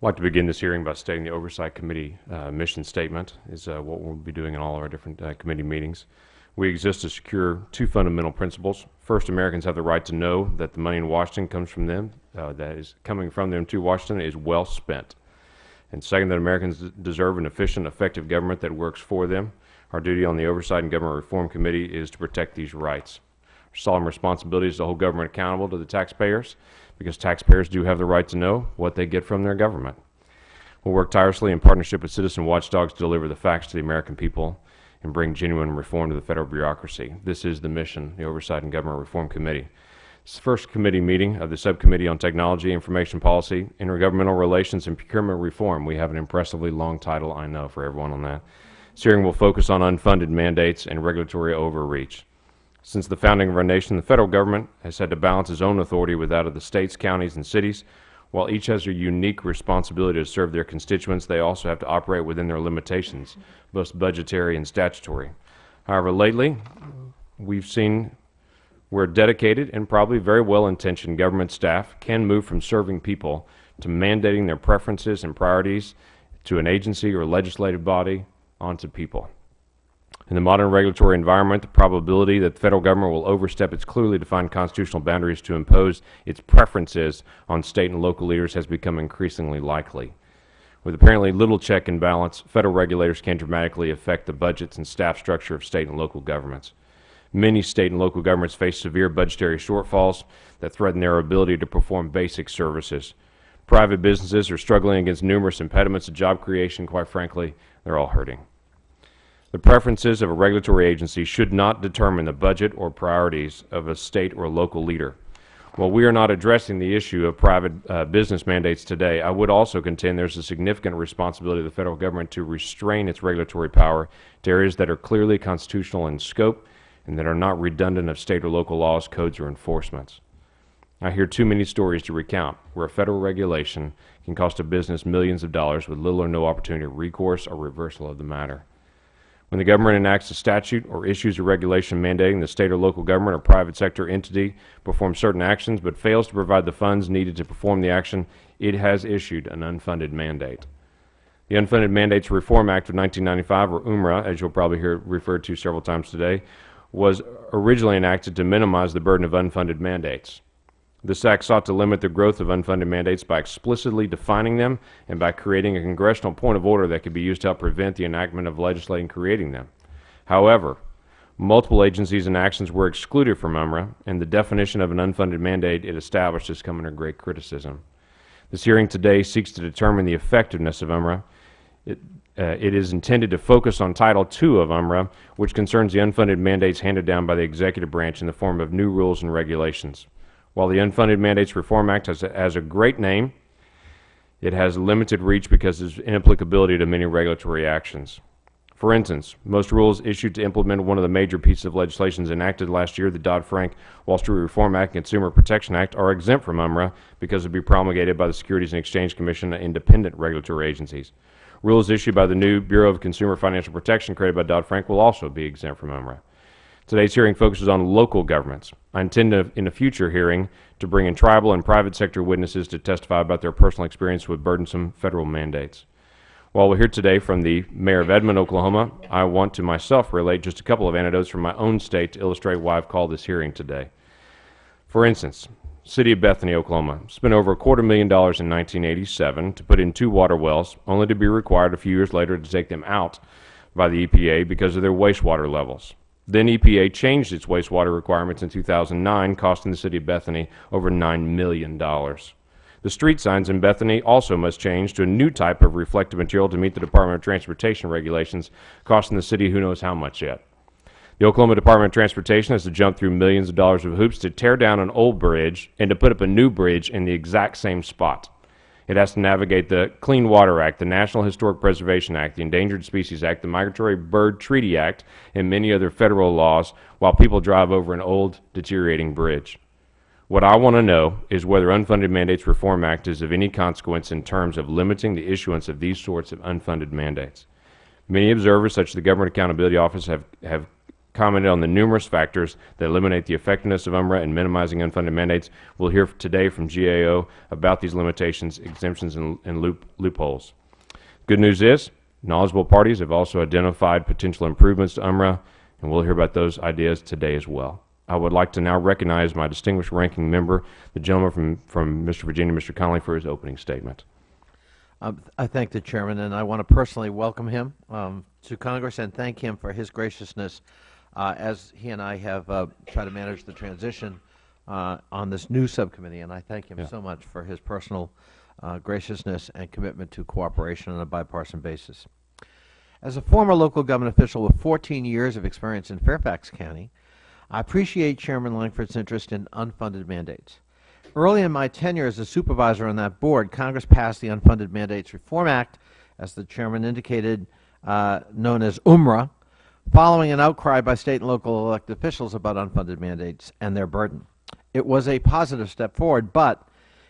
like to begin this hearing by stating the Oversight Committee mission statement is what we'll be doing in all our different committee meetings. We exist to secure two fundamental principles. First, Americans have the right to know that the money in Washington comes from them, that is coming from them to Washington is well spent. And second, that Americans deserve an efficient, effective government that works for them. Our duty on the Oversight and Government Reform Committee is to protect these rights. Our solemn responsibility is to hold government accountable to the taxpayers, because taxpayers do have the right to know what they get from their government. We'll work tirelessly in partnership with citizen watchdogs to deliver the facts to the American people and bring genuine reform to the federal bureaucracy. This is the mission, the Oversight and Government Reform Committee. It's the first committee meeting of the Subcommittee on Technology, Information Policy, Intergovernmental Relations, and Procurement Reform. We have an impressively long title, I know, for everyone on that. This hearing will focus on unfunded mandates and regulatory overreach. Since the founding of our nation, the federal government has had to balance its own authority with that of the states, counties, and cities. While each has a unique responsibility to serve their constituents, they also have to operate within their limitations, both budgetary and statutory. However, lately, we've seen where dedicated and probably very well-intentioned government staff can move from serving people to mandating their preferences and priorities to an agency or legislative body onto people. In the modern regulatory environment, the probability that the federal government will overstep its clearly defined constitutional boundaries to impose its preferences on state and local leaders has become increasingly likely. With apparently little check and balance, federal regulators can dramatically affect the budgets and staff structure of state and local governments. Many state and local governments face severe budgetary shortfalls that threaten their ability to perform basic services. Private businesses are struggling against numerous impediments to job creation. Quite frankly, they're all hurting. The preferences of a regulatory agency should not determine the budget or priorities of a state or local leader. While we are not addressing the issue of private business mandates today, I would also contend there's a significant responsibility of the federal government to restrain its regulatory power to areas that are clearly constitutional in scope and that are not redundant of state or local laws, codes, or enforcements. I hear too many stories to recount where a federal regulation can cost a business millions of dollars with little or no opportunity of recourse or reversal of the matter. When the government enacts a statute or issues a regulation mandating the state or local government or private sector entity perform certain actions but fails to provide the funds needed to perform the action, it has issued an unfunded mandate. The Unfunded Mandates Reform Act of 1995, or UMRA, as you'll probably hear referred to several times today, was originally enacted to minimize the burden of unfunded mandates. This act sought to limit the growth of unfunded mandates by explicitly defining them and by creating a congressional point of order that could be used to help prevent the enactment of legislation creating them. However, multiple agencies and actions were excluded from UMRA, and the definition of an unfunded mandate it established has come under great criticism. This hearing today seeks to determine the effectiveness of UMRA. It is intended to focus on Title II of UMRA, which concerns the unfunded mandates handed down by the executive branch in the form of new rules and regulations. While the Unfunded Mandates Reform Act has a great name, it has limited reach because of its inapplicability to many regulatory actions. For instance, most rules issued to implement one of the major pieces of legislation enacted last year, the Dodd-Frank Wall Street Reform Act and Consumer Protection Act, are exempt from UMRA because it would be promulgated by the Securities and Exchange Commission and independent regulatory agencies. Rules issued by the new Bureau of Consumer Financial Protection created by Dodd-Frank will also be exempt from UMRA. Today's hearing focuses on local governments. I intend in a future hearing to bring in tribal and private sector witnesses to testify about their personal experience with burdensome federal mandates. While we're here today from the mayor of Edmond, Oklahoma, I want to myself relate just a couple of anecdotes from my own state to illustrate why I've called this hearing today. For instance, City of Bethany, Oklahoma, spent over $250,000 in 1987 to put in 2 water wells, only to be required a few years later to take them out by the EPA because of their wastewater levels. Then EPA changed its wastewater requirements in 2009, costing the City of Bethany over $9 million. The street signs in Bethany also must change to a new type of reflective material to meet the Department of Transportation regulations, costing the city who knows how much yet. The Oklahoma Department of Transportation has to jump through millions of dollars of hoops to tear down an old bridge and to put up a new bridge in the exact same spot. It has to navigate the Clean Water Act, the National Historic Preservation Act, the Endangered Species Act, the Migratory Bird Treaty Act, and many other federal laws while people drive over an old, deteriorating bridge. What I want to know is whether Unfunded Mandates Reform Act is of any consequence in terms of limiting the issuance of these sorts of unfunded mandates. Many observers, such as the Government Accountability Office, have commented on the numerous factors that eliminate the effectiveness of UMRA in minimizing unfunded mandates. We'll hear today from GAO about these limitations, exemptions, and loopholes. Good news is, knowledgeable parties have also identified potential improvements to UMRA, and we'll hear about those ideas today as well. I would like to now recognize my distinguished ranking member, the gentleman from Mr. Virginia, Mr. Connolly, for his opening statement. I thank the Chairman, and I want to personally welcome him to Congress and thank him for his graciousness as he and I have tried to manage the transition on this new subcommittee, and I thank him so much for his personal graciousness and commitment to cooperation on a bipartisan basis. As a former local government official with 14 years of experience in Fairfax County, I appreciate Chairman Lankford's interest in unfunded mandates. Early in my tenure as a supervisor on that board, Congress passed the Unfunded Mandates Reform Act, as the Chairman indicated, known as UMRA, following an outcry by state and local elected officials about unfunded mandates and their burden. It was a positive step forward, but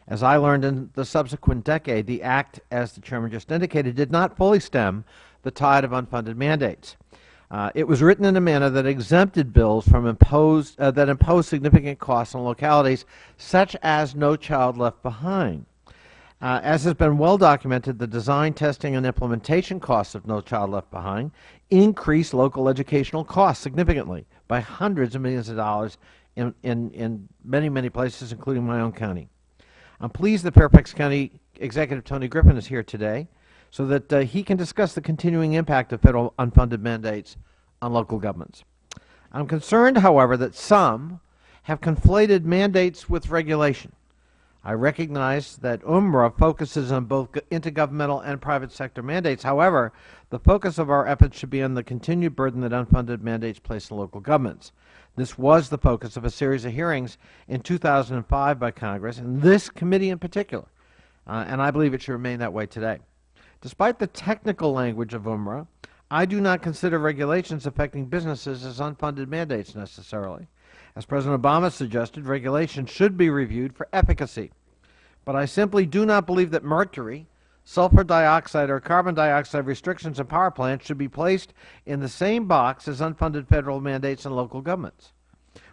as I learned in the subsequent decade, the Act, as the Chairman just indicated, did not fully stem the tide of unfunded mandates. It was written in a manner that exempted bills from that imposed significant costs on localities, such as No Child Left Behind. As has been well documented, the design, testing, and implementation costs of No Child Left Behind increased local educational costs significantly by hundreds of millions of dollars in many, many places, including my own county. I'm pleased that Fairfax County Executive Tony Griffin is here today so that he can discuss the continuing impact of federal unfunded mandates on local governments. I'm concerned, however, that some have conflated mandates with regulation. I recognize that UMRA focuses on both intergovernmental and private sector mandates. However, the focus of our efforts should be on the continued burden that unfunded mandates place on local governments. This was the focus of a series of hearings in 2005 by Congress, and this committee in particular, and I believe it should remain that way today. Despite the technical language of UMRA, I do not consider regulations affecting businesses as unfunded mandates necessarily. As President Obama suggested, regulations should be reviewed for efficacy. But I simply do not believe that mercury, sulfur dioxide, or carbon dioxide restrictions in power plants should be placed in the same box as unfunded federal mandates in local governments.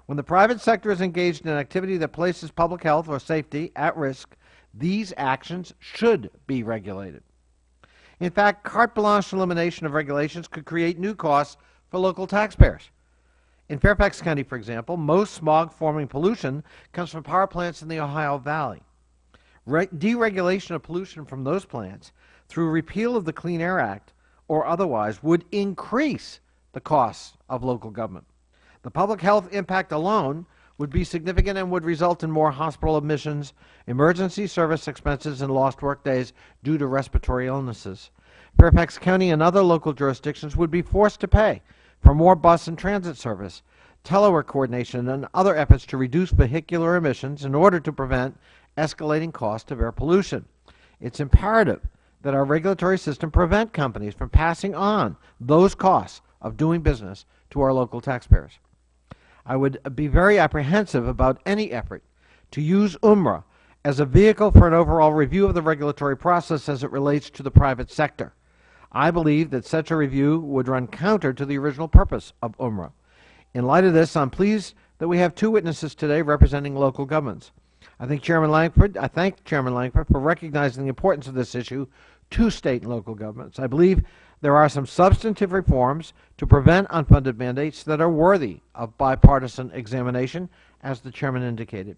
When the private sector is engaged in an activity that places public health or safety at risk, these actions should be regulated. In fact, carte blanche elimination of regulations could create new costs for local taxpayers. In Fairfax County, for example, most smog-forming pollution comes from power plants in the Ohio Valley. Deregulation of pollution from those plants through repeal of the Clean Air Act or otherwise would increase the costs of local government. The public health impact alone would be significant and would result in more hospital admissions, emergency service expenses, and lost workdays due to respiratory illnesses. Fairfax County and other local jurisdictions would be forced to pay for more bus and transit service, telework coordination, and other efforts to reduce vehicular emissions in order to prevent escalating costs of air pollution. It's imperative that our regulatory system prevent companies from passing on those costs of doing business to our local taxpayers. I would be very apprehensive about any effort to use UMRA as a vehicle for an overall review of the regulatory process as it relates to the private sector. I believe that such a review would run counter to the original purpose of UMRA. In light of this, I'm pleased that we have two witnesses today representing local governments. I thank Chairman Lankford for recognizing the importance of this issue to state and local governments. I believe there are some substantive reforms to prevent unfunded mandates that are worthy of bipartisan examination, as the Chairman indicated.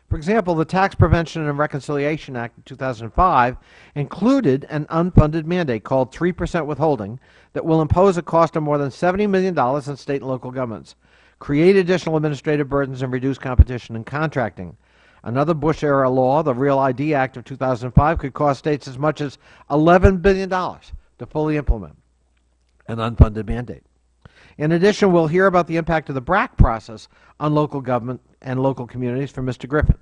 For example, the Tax Prevention and Reconciliation Act of 2005 included an unfunded mandate called 3% withholding that will impose a cost of more than $70 million on state and local governments, create additional administrative burdens, and reduce competition in contracting. Another Bush-era law, the Real ID Act of 2005, could cost states as much as $11 billion to fully implement an unfunded mandate. In addition, we'll hear about the impact of the BRAC process on local government and local communities from Mr. Griffin.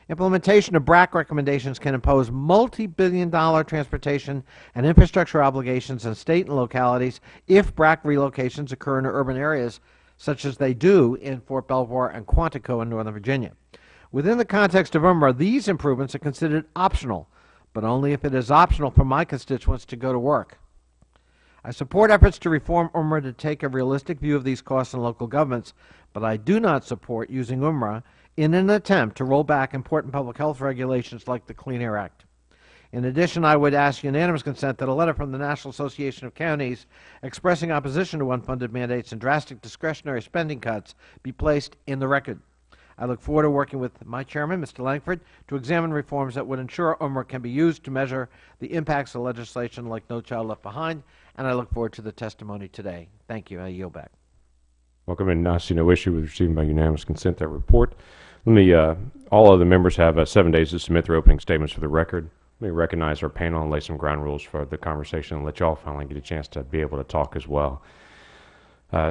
Implementation of BRAC recommendations can impose multi-billion-dollar transportation and infrastructure obligations on state and localities if BRAC relocations occur in urban areas, such as they do in Fort Belvoir and Quantico in Northern Virginia. Within the context of UMRA, these improvements are considered optional, but only if it is optional for my constituents to go to work. I support efforts to reform UMRA to take a realistic view of these costs in local governments, but I do not support using UMRA in an attempt to roll back important public health regulations like the Clean Air Act. In addition, I would ask unanimous consent that a letter from the National Association of Counties expressing opposition to unfunded mandates and drastic discretionary spending cuts be placed in the record. I look forward to working with my chairman, Mr. Lankford, to examine reforms that would ensure UMRA can be used to measure the impacts of legislation like No Child Left Behind, and I look forward to the testimony today. Thank you. I yield back. Welcome, and I see no issue with receiving by unanimous consent that report. Let me, all other members have 7 days to submit their opening statements for the record. Let me recognize our panel and lay some ground rules for the conversation and let y'all finally get a chance to be able to talk as well.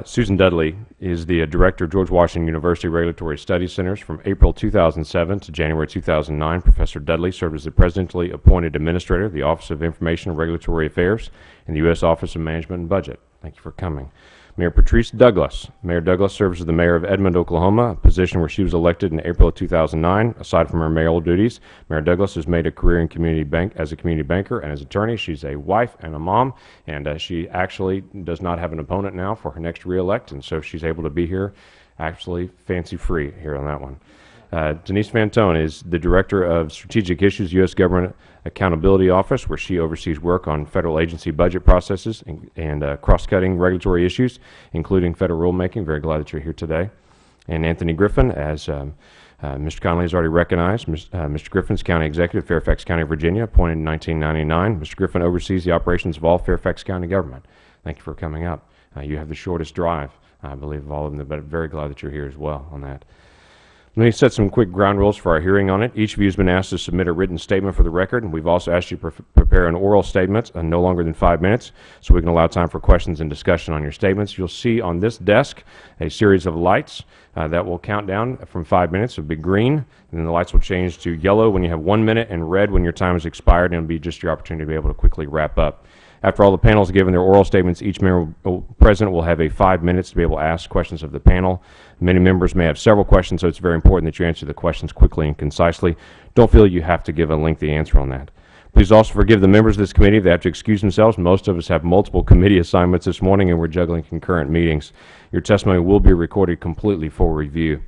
Susan Dudley is the director of George Washington University Regulatory Studies Centers from April 2007 to January 2009. Professor Dudley served as the presidentially appointed administrator of the Office of Information and Regulatory Affairs in the U.S. Office of Management and Budget. Thank you for coming. Mayor Patrice Douglas. Mayor Douglas serves as the mayor of Edmond, Oklahoma, a position where she was elected in April of 2009. Aside from her mayoral duties, Mayor Douglas has made a career in as a community banker and as an attorney. She's a wife and a mom, and she actually does not have an opponent now for her next reelect, and so she's able to be here actually fancy-free here on that one. Denise Fantone is the Director of Strategic Issues, U.S. Government Accountability Office, where she oversees work on federal agency budget processes and cross-cutting regulatory issues, including federal rulemaking. Very glad that you're here today. And Anthony Griffin, as Mr. Connolly has already recognized, Mr. Griffin's County Executive, Fairfax County, Virginia, appointed in 1999. Mr. Griffin oversees the operations of all Fairfax County government. Thank you for coming up. You have the shortest drive, I believe, of all of them, but very glad that you're here as well on that. Let me set some quick ground rules for our hearing on it. Each of you has been asked to submit a written statement for the record, and we've also asked you to prepare an oral statement no longer than 5 minutes, so we can allow time for questions and discussion on your statements. You'll see on this desk a series of lights that will count down from 5 minutes. It'll be green, and then the lights will change to yellow when you have 1 minute and red when your time has expired, and it'll be just your opportunity to be able to quickly wrap up. After all the panels have given their oral statements, each member present will have 5 minutes to be able to ask questions of the panel. Many members may have several questions, so it's very important that you answer the questions quickly and concisely. Don't feel you have to give a lengthy answer on that. Please also forgive the members of this committee if they have to excuse themselves. Most of us have multiple committee assignments this morning, and we're juggling concurrent meetings. Your testimony will be recorded completely for review.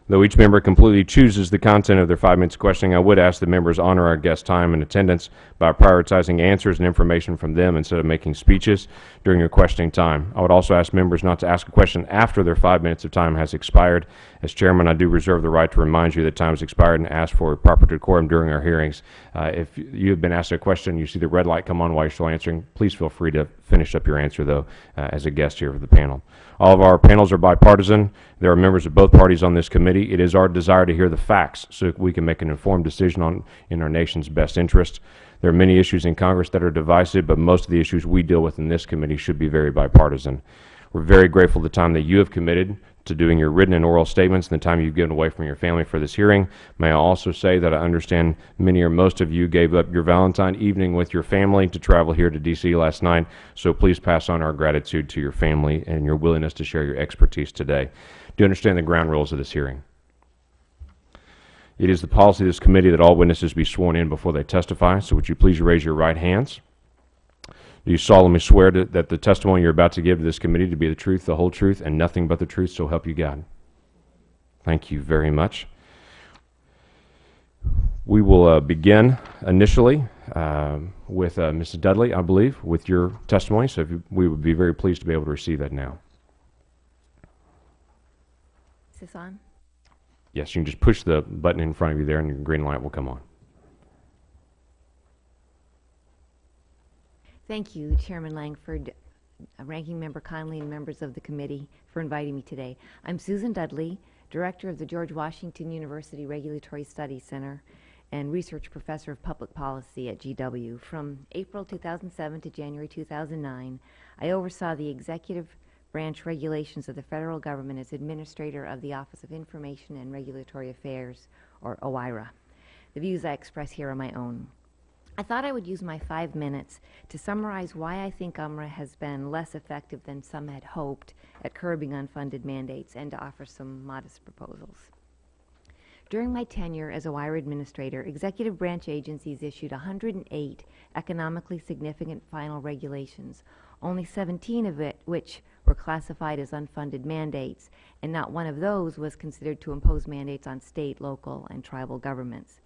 Though each member completely chooses the content of their 5 minutes questioning, I would ask the members honor our guest time and attendance by prioritizing answers and information from them instead of making speeches during your questioning time. I would also ask members not to ask a question after their 5 minutes of time has expired. As chairman, I do reserve the right to remind you that time has expired and ask for proper decorum during our hearings. If you have been asked a question, you see the red light come on while you're still answering, please feel free to finish up your answer, though, as a guest here of the panel. All of our panels are bipartisan. There are members of both parties on this committee. It is our desire to hear the facts so we can make an informed decision in our nation's best interest. There are many issues in Congress that are divisive, but most of the issues we deal with in this committee should be very bipartisan. We're very grateful for the time that you have committed to doing your written and oral statements and the time you've given away from your family for this hearing. May I also say that I understand many or most of you gave up your Valentine evening with your family to travel here to D.C. last night, so please pass on our gratitude to your family and your willingness to share your expertise today. Do you understand the ground rules of this hearing? It is the policy of this committee that all witnesses be sworn in before they testify, so would you please raise your right hands? Do you solemnly swear that the testimony you're about to give to this committee to be the truth, the whole truth, and nothing but the truth, so help you God? Thank you very much. We will begin initially with Mrs. Dudley, I believe, with your testimony, so we would be very pleased to be able to receive that now. Is this on? Yes, you can just push the button in front of you there and your green light will come on. Thank you, Chairman Lankford, Ranking Member Conley, and members of the committee for inviting me today. I'm Susan Dudley, Director of the George Washington University Regulatory Studies Center and Research Professor of Public Policy at GW. From April 2007 to January 2009, I oversaw the executive branch regulations of the federal government as Administrator of the Office of Information and Regulatory Affairs, or OIRA. The views I express here are my own. I thought I would use my 5 minutes to summarize why I think UMRA has been less effective than some had hoped at curbing unfunded mandates and to offer some modest proposals. During my tenure as OIRA Administrator, executive branch agencies issued 108 economically significant final regulations, only 17 of which were classified as unfunded mandates, and not one of those was considered to impose mandates on state, local, and tribal governments.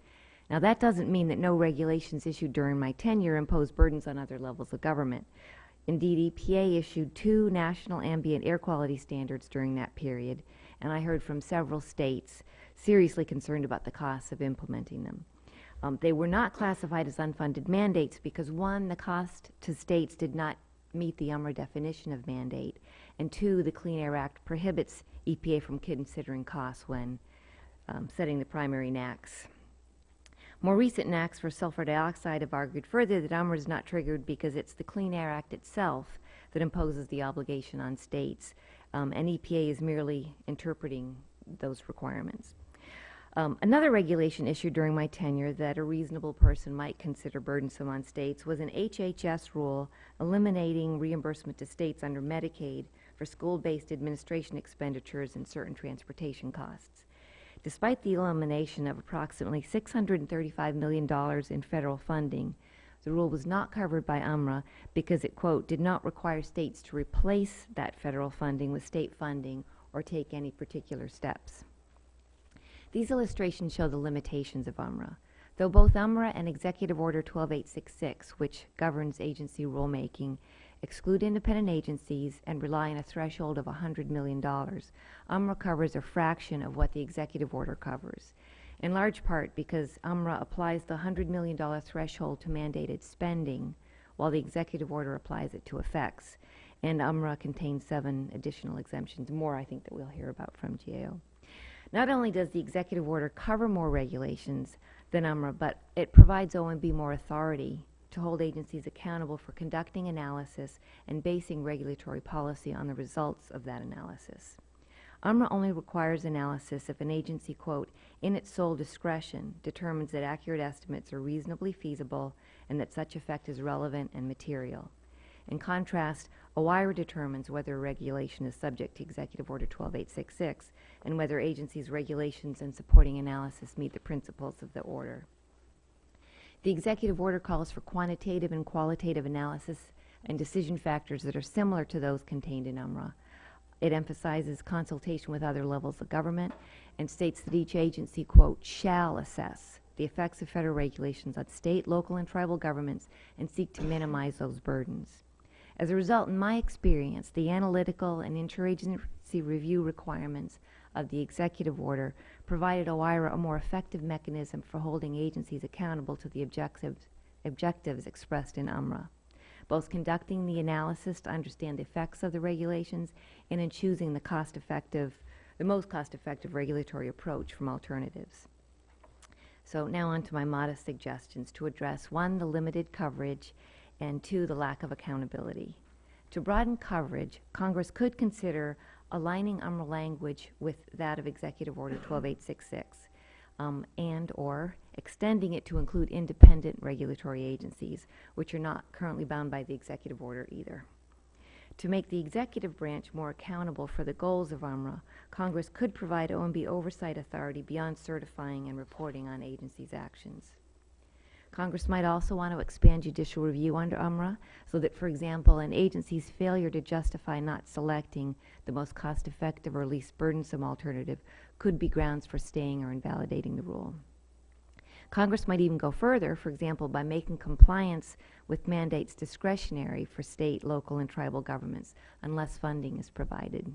Now, that doesn't mean that no regulations issued during my tenure imposed burdens on other levels of government. Indeed, EPA issued 2 national ambient air quality standards during that period, and I heard from several states seriously concerned about the costs of implementing them. They were not classified as unfunded mandates because, 1, the cost to states did not meet the UMRA definition of mandate, and 2, the Clean Air Act prohibits EPA from considering costs when setting the primary NAAQS. More recent NAAQS for sulfur dioxide have argued further that UMRA is not triggered because it's the Clean Air Act itself that imposes the obligation on states, and EPA is merely interpreting those requirements. Another regulation issued during my tenure that a reasonable person might consider burdensome on states was an HHS rule eliminating reimbursement to states under Medicaid for school-based administration expenditures and certain transportation costs. Despite the elimination of approximately $635 million in federal funding, the rule was not covered by UMRA because it, quote, did not require states to replace that federal funding with state funding or take any particular steps. These illustrations show the limitations of UMRA. Though both UMRA and Executive Order 12866, which governs agency rulemaking, exclude independent agencies and rely on a threshold of $100 million, UMRA covers a fraction of what the executive order covers, in large part because UMRA applies the $100 million threshold to mandated spending, while the executive order applies it to effects, and UMRA contains 7 additional exemptions, more I think that we'll hear about from GAO. Not only does the executive order cover more regulations than UMRA, but it provides OMB more authority to hold agencies accountable for conducting analysis and basing regulatory policy on the results of that analysis. UMRA only requires analysis if an agency, quote, in its sole discretion, determines that accurate estimates are reasonably feasible and that such effect is relevant and material. In contrast, OIRA determines whether a regulation is subject to Executive Order 12866 and whether agencies' regulations and supporting analysis meet the principles of the order. The executive order calls for quantitative and qualitative analysis and decision factors that are similar to those contained in UMRA. It emphasizes consultation with other levels of government and states that each agency, quote, shall assess the effects of federal regulations on state, local, and tribal governments and seek to minimize those burdens. As a result, in my experience, the analytical and interagency review requirements of the executive order provided OIRA a more effective mechanism for holding agencies accountable to the objectives expressed in UMRA, both conducting the analysis to understand the effects of the regulations and in choosing the most cost-effective regulatory approach from alternatives. So now on to my modest suggestions to address 1, the limited coverage, and 2, the lack of accountability. To broaden coverage, Congress could consider aligning UMRA language with that of Executive Order 12866 and or extending it to include independent regulatory agencies, which are not currently bound by the executive order either. To make the executive branch more accountable for the goals of UMRA, Congress could provide OMB oversight authority beyond certifying and reporting on agencies' actions. Congress might also want to expand judicial review under UMRA so that, for example, an agency's failure to justify not selecting the most cost-effective or least burdensome alternative could be grounds for staying or invalidating the rule. Congress might even go further, for example, by making compliance with mandates discretionary for state, local, and tribal governments unless funding is provided.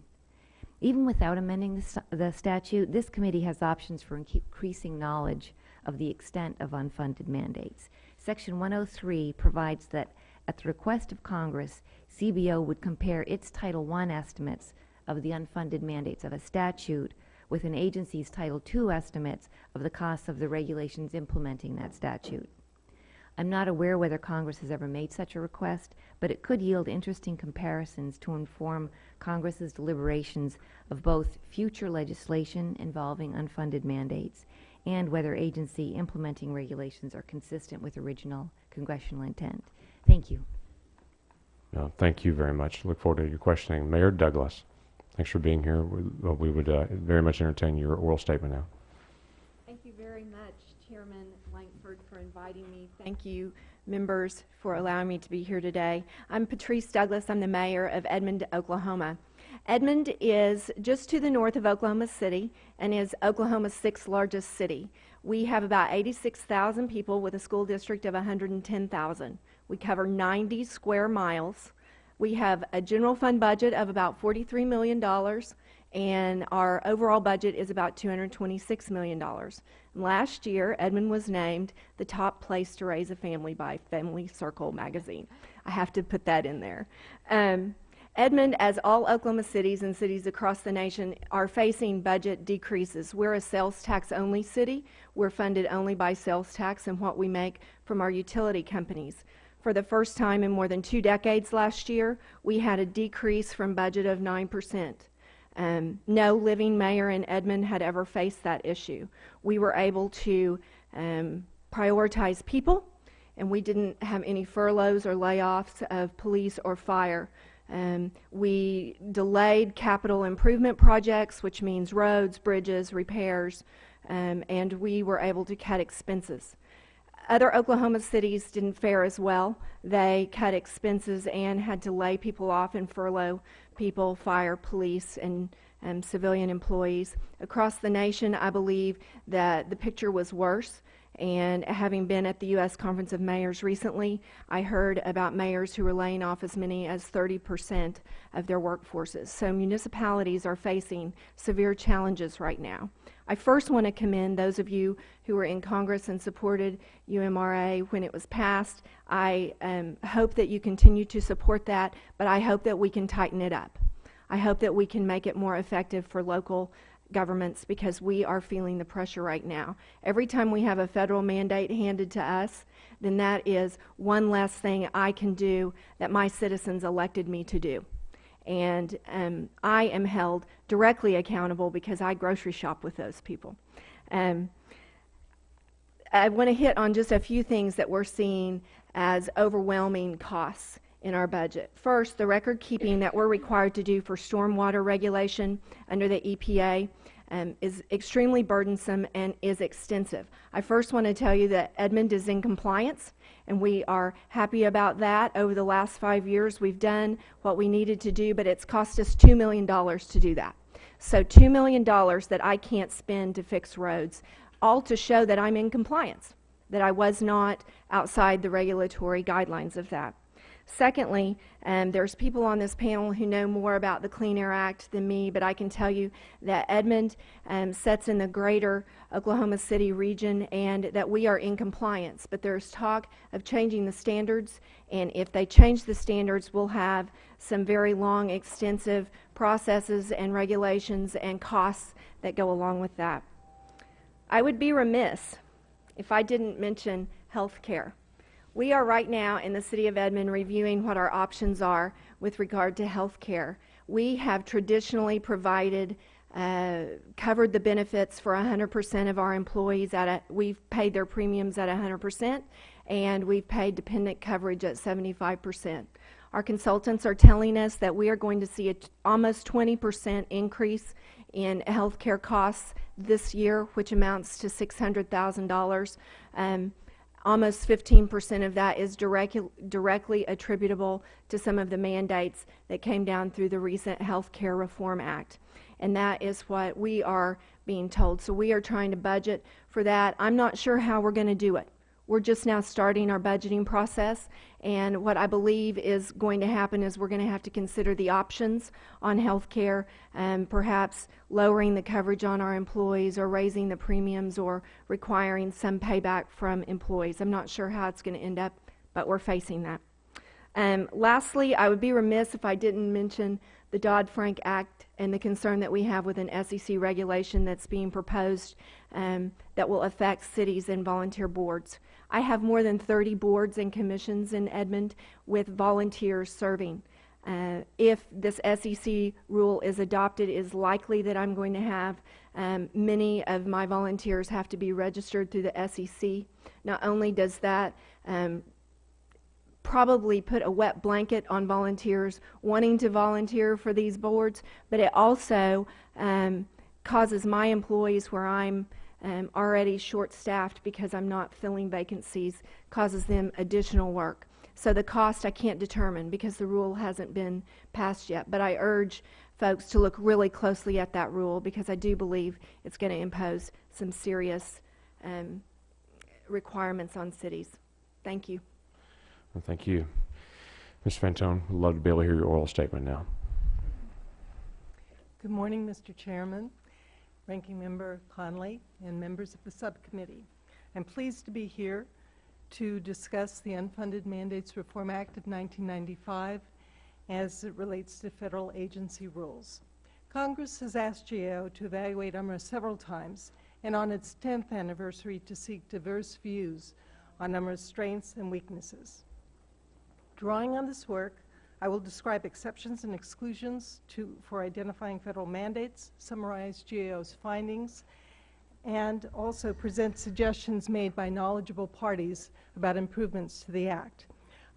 Even without amending the statute, this committee has options for increasing knowledge of the extent of unfunded mandates. Section 103 provides that at the request of Congress, CBO would compare its Title I estimates of the unfunded mandates of a statute with an agency's Title II estimates of the costs of the regulations implementing that statute. I'm not aware whether Congress has ever made such a request, but it could yield interesting comparisons to inform Congress's deliberations of both future legislation involving unfunded mandates and whether agency implementing regulations are consistent with original congressional intent. Thank you. No, thank you very much. Look forward to your questioning. Mayor Douglas, thanks for being here. We would very much entertain your oral statement now. Thank you very much. Chairman Lankford, for inviting me. Thank you, members, for allowing me to be here today. I'm Patrice Douglas. I'm the mayor of Edmond, Oklahoma. Edmond is just to the north of Oklahoma City and is Oklahoma's 6th largest city. We have about 86,000 people with a school district of 110,000. We cover 90 square miles. We have a general fund budget of about $43 million, and our overall budget is about $226 million. Last year, Edmond was named the top place to raise a family by Family Circle magazine. I have to put that in there. Edmond, as all Oklahoma cities and cities across the nation, are facing budget decreases. We're a sales tax only city. We're funded only by sales tax and what we make from our utility companies. For the first time in more than 2 decades last year, we had a decrease from budget of 9%. No living mayor in Edmond had ever faced that issue. We were able to prioritize people, and we didn't have any furloughs or layoffs of police or fire. We delayed capital improvement projects, which means roads, bridges, repairs, and we were able to cut expenses. Other Oklahoma cities didn't fare as well. They cut expenses and had to lay people off and furlough people, fire, police, and civilian employees. Across the nation, I believe that the picture was worse. And having been at the U.S. Conference of Mayors recently, I heard about mayors who were laying off as many as 30% of their workforces. So municipalities are facing severe challenges right now. I first want to commend those of you who were in Congress and supported UMRA when it was passed. I hope that you continue to support that, but I hope that we can tighten it up. I hope that we can make it more effective for local governments, because we are feeling the pressure right now. Every time we have a federal mandate handed to us, then that is one less thing I can do that my citizens elected me to do. And I am held directly accountable because I grocery shop with those people. I want to hit on just a few things that we're seeing as overwhelming costs in our budget. First, the record keeping that we're required to do for stormwater regulation under the EPA is extremely burdensome and is extensive. I first want to tell you that Edmond is in compliance, and we are happy about that. Over the last 5 years, we've done what we needed to do, but it's cost us $2 million to do that. So $2 million that I can't spend to fix roads, all to show that I'm in compliance, that I was not outside the regulatory guidelines of that. Secondly, there's people on this panel who know more about the Clean Air Act than me, but I can tell you that Edmond sits in the greater Oklahoma City region and that we are in compliance. But there's talk of changing the standards, and if they change the standards, we'll have some very long, extensive processes and regulations and costs that go along with that. I would be remiss if I didn't mention health care. We are right now in the city of Edmond reviewing what our options are with regard to health care. We have traditionally provided, covered the benefits for 100% of our employees. We've paid their premiums at 100%, and we've paid dependent coverage at 75%. Our consultants are telling us that we are going to see an almost 20% increase in health care costs this year, which amounts to $600,000. Almost 15% of that is directly attributable to some of the mandates that came down through the recent Health Care Reform Act. And that is what we are being told. So we are trying to budget for that. I'm not sure how we're going to do it. We're just now starting our budgeting process, and what I believe is going to happen is we're going to have to consider the options on health care, perhaps lowering the coverage on our employees or raising the premiums or requiring some payback from employees. I'm not sure how it's going to end up, but we're facing that. Lastly, I would be remiss if I didn't mention the Dodd-Frank Act and the concern that we have with an SEC regulation that's being proposed that will affect cities and volunteer boards. I have more than 30 boards and commissions in Edmond with volunteers serving. If this SEC rule is adopted, it is likely that I'm going to have many of my volunteers have to be registered through the SEC. Not only does that probably put a wet blanket on volunteers wanting to volunteer for these boards, but it also causes my employees, where I'm already short-staffed because I'm not filling vacancies causes them additional work. So the cost I can't determine because the rule hasn't been passed yet, but I urge folks to look really closely at that rule because I do believe it's going to impose some serious requirements on cities. Thank you. Well, thank you. Ms. Fantone, we'd love to be able to hear your oral statement now. Good morning, Mr. Chairman, Ranking Member Conley, and members of the subcommittee. I'm pleased to be here to discuss the Unfunded Mandates Reform Act of 1995 as it relates to federal agency rules. Congress has asked GAO to evaluate UMRA several times, and on its 10th anniversary to seek diverse views on UMRA's strengths and weaknesses. Drawing on this work, I will describe exceptions and exclusions for identifying federal mandates, summarize GAO's findings, and also present suggestions made by knowledgeable parties about improvements to the Act.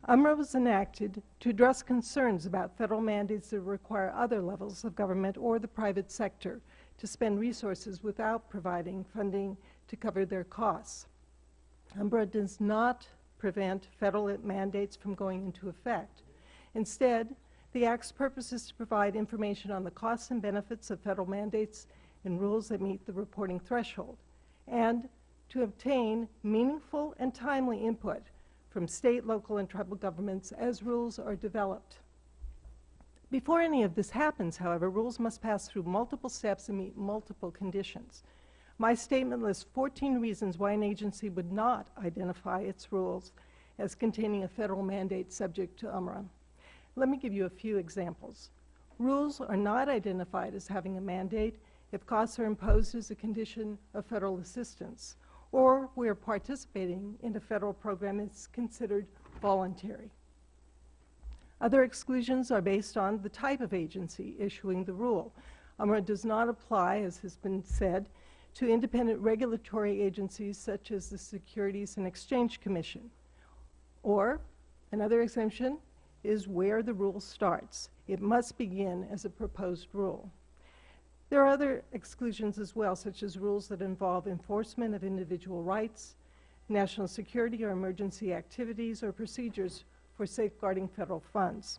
UMRA was enacted to address concerns about federal mandates that require other levels of government or the private sector to spend resources without providing funding to cover their costs. UMRA does not prevent federal mandates from going into effect. Instead, the Act's purpose is to provide information on the costs and benefits of federal mandates and rules that meet the reporting threshold, and to obtain meaningful and timely input from state, local, and tribal governments as rules are developed. Before any of this happens, however, rules must pass through multiple steps and meet multiple conditions. My statement lists 14 reasons why an agency would not identify its rules as containing a federal mandate subject to UMRA. Let me give you a few examples. Rules are not identified as having a mandate if costs are imposed as a condition of federal assistance, or where participating in a federal program is considered voluntary. Other exclusions are based on the type of agency issuing the rule. UMRA does not apply, as has been said, to independent regulatory agencies such as the Securities and Exchange Commission. Or, another exemption is where the rule starts. It must begin as a proposed rule. There are other exclusions as well, such as rules that involve enforcement of individual rights, national security or emergency activities, or procedures for safeguarding federal funds.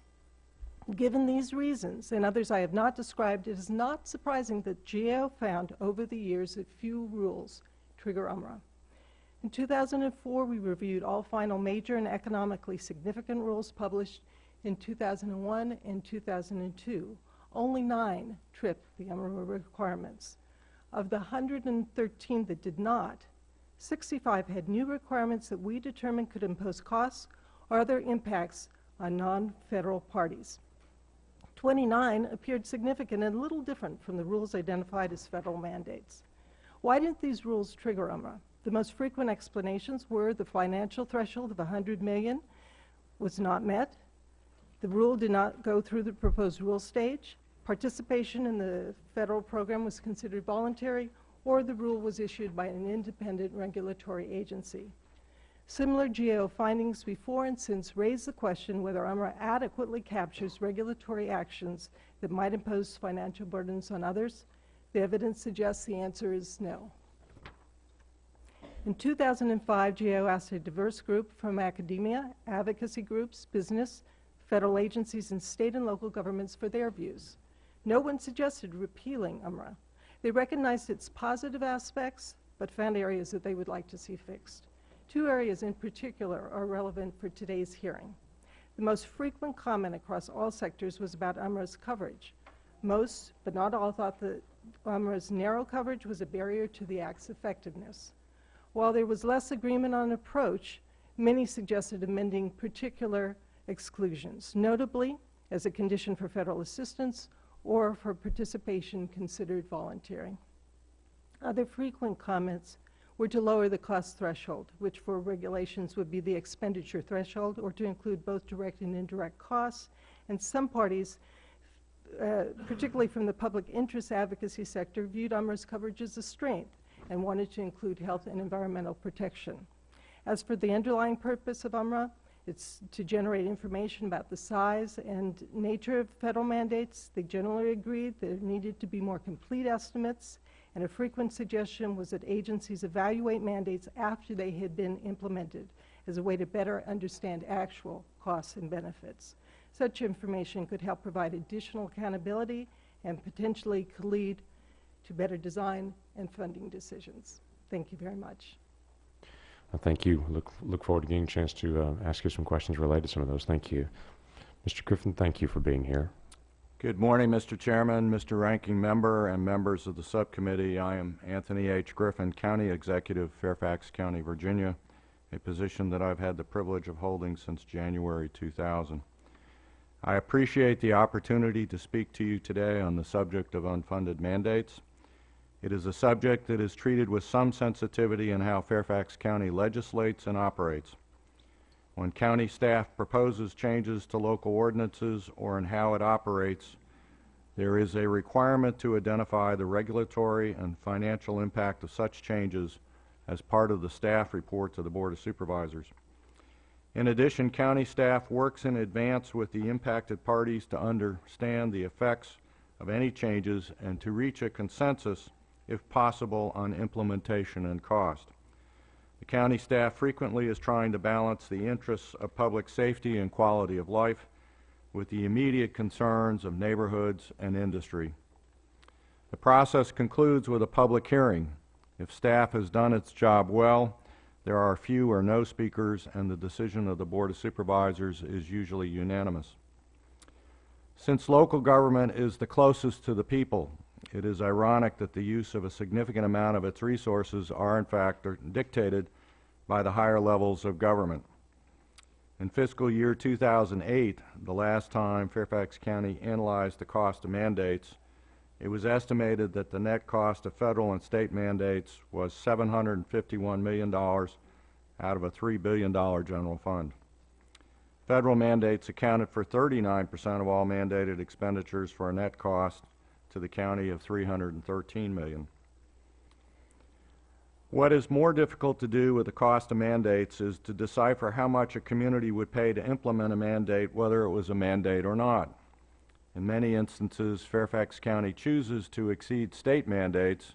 Given these reasons, and others I have not described, it is not surprising that GAO found over the years that few rules trigger UMRA. In 2004, we reviewed all final major and economically significant rules published in 2001 and 2002. Only 9 tripped the UMRA requirements. Of the 113 that did not, 65 had new requirements that we determined could impose costs or other impacts on non-federal parties. 29 appeared significant and a little different from the rules identified as federal mandates. Why didn't these rules trigger UMRA? The most frequent explanations were the financial threshold of $100 million was not met, the rule did not go through the proposed rule stage, participation in the federal program was considered voluntary, or the rule was issued by an independent regulatory agency. Similar GAO findings before and since raise the question whether UMRA adequately captures regulatory actions that might impose financial burdens on others. The evidence suggests the answer is no. In 2005, GAO asked a diverse group from academia, advocacy groups, business, federal agencies, and state and local governments for their views. No one suggested repealing UMRA. They recognized its positive aspects, but found areas that they would like to see fixed. 2 areas in particular are relevant for today's hearing. The most frequent comment across all sectors was about UMRA's coverage. Most, but not all, thought that UMRA's narrow coverage was a barrier to the Act's effectiveness. While there was less agreement on approach, many suggested amending particular exclusions, notably as a condition for federal assistance or for participation considered voluntary. Other frequent comments were to lower the cost threshold, which for regulations would be the expenditure threshold, or to include both direct and indirect costs. And some parties, particularly from the public interest advocacy sector, viewed UMRA's coverage as a strength and wanted to include health and environmental protection. As for the underlying purpose of UMRA, it's to generate information about the size and nature of federal mandates. They generally agreed there needed to be more complete estimates and a frequent suggestion was that agencies evaluate mandates after they had been implemented as a way to better understand actual costs and benefits. Such information could help provide additional accountability and potentially could lead to better design and funding decisions. Thank you very much. Thank you. Look forward to getting a chance to ask you some questions related to some of those. Thank you. Mr. Griffin, thank you for being here. Good morning, Mr. Chairman, Mr. Ranking Member, and members of the subcommittee. I am Anthony H. Griffin, County Executive, Fairfax County, Virginia, a position that I've had the privilege of holding since January 2000. I appreciate the opportunity to speak to you today on the subject of unfunded mandates. It is a subject that is treated with some sensitivity in how Fairfax County legislates and operates. When county staff proposes changes to local ordinances or in how it operates, there is a requirement to identify the regulatory and financial impact of such changes as part of the staff report to the Board of Supervisors. In addition, county staff works in advance with the impacted parties to understand the effects of any changes and to reach a consensus, if possible, on implementation and cost. The county staff frequently is trying to balance the interests of public safety and quality of life with the immediate concerns of neighborhoods and industry. The process concludes with a public hearing. If staff has done its job well, there are few or no speakers, and the decision of the Board of Supervisors is usually unanimous. Since local government is the closest to the people, it is ironic that the use of a significant amount of its resources are in fact dictated by the higher levels of government. In fiscal year 2008, the last time Fairfax County analyzed the cost of mandates, it was estimated that the net cost of federal and state mandates was $751 million out of a $3 billion general fund. Federal mandates accounted for 39% of all mandated expenditures for a net cost to the county of $313 million. What is more difficult to do with the cost of mandates is to decipher how much a community would pay to implement a mandate, whether it was a mandate or not. In many instances, Fairfax County chooses to exceed state mandates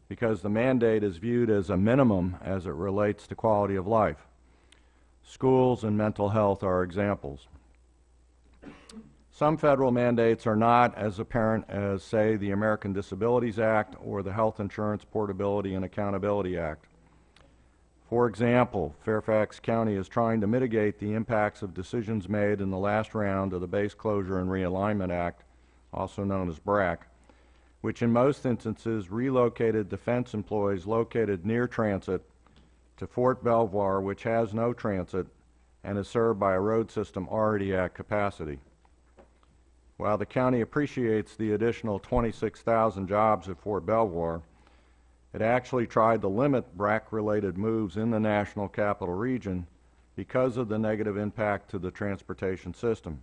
because the mandate is viewed as a minimum as it relates to quality of life. Schools and mental health are examples. Some federal mandates are not as apparent as, say, the American Disabilities Act or the Health Insurance Portability and Accountability Act. For example, Fairfax County is trying to mitigate the impacts of decisions made in the last round of the Base Closure and Realignment Act, also known as BRAC, which in most instances relocated defense employees located near transit to Fort Belvoir, which has no transit and is served by a road system already at capacity. While the county appreciates the additional 26,000 jobs at Fort Belvoir, it actually tried to limit BRAC-related moves in the National Capital Region because of the negative impact to the transportation system.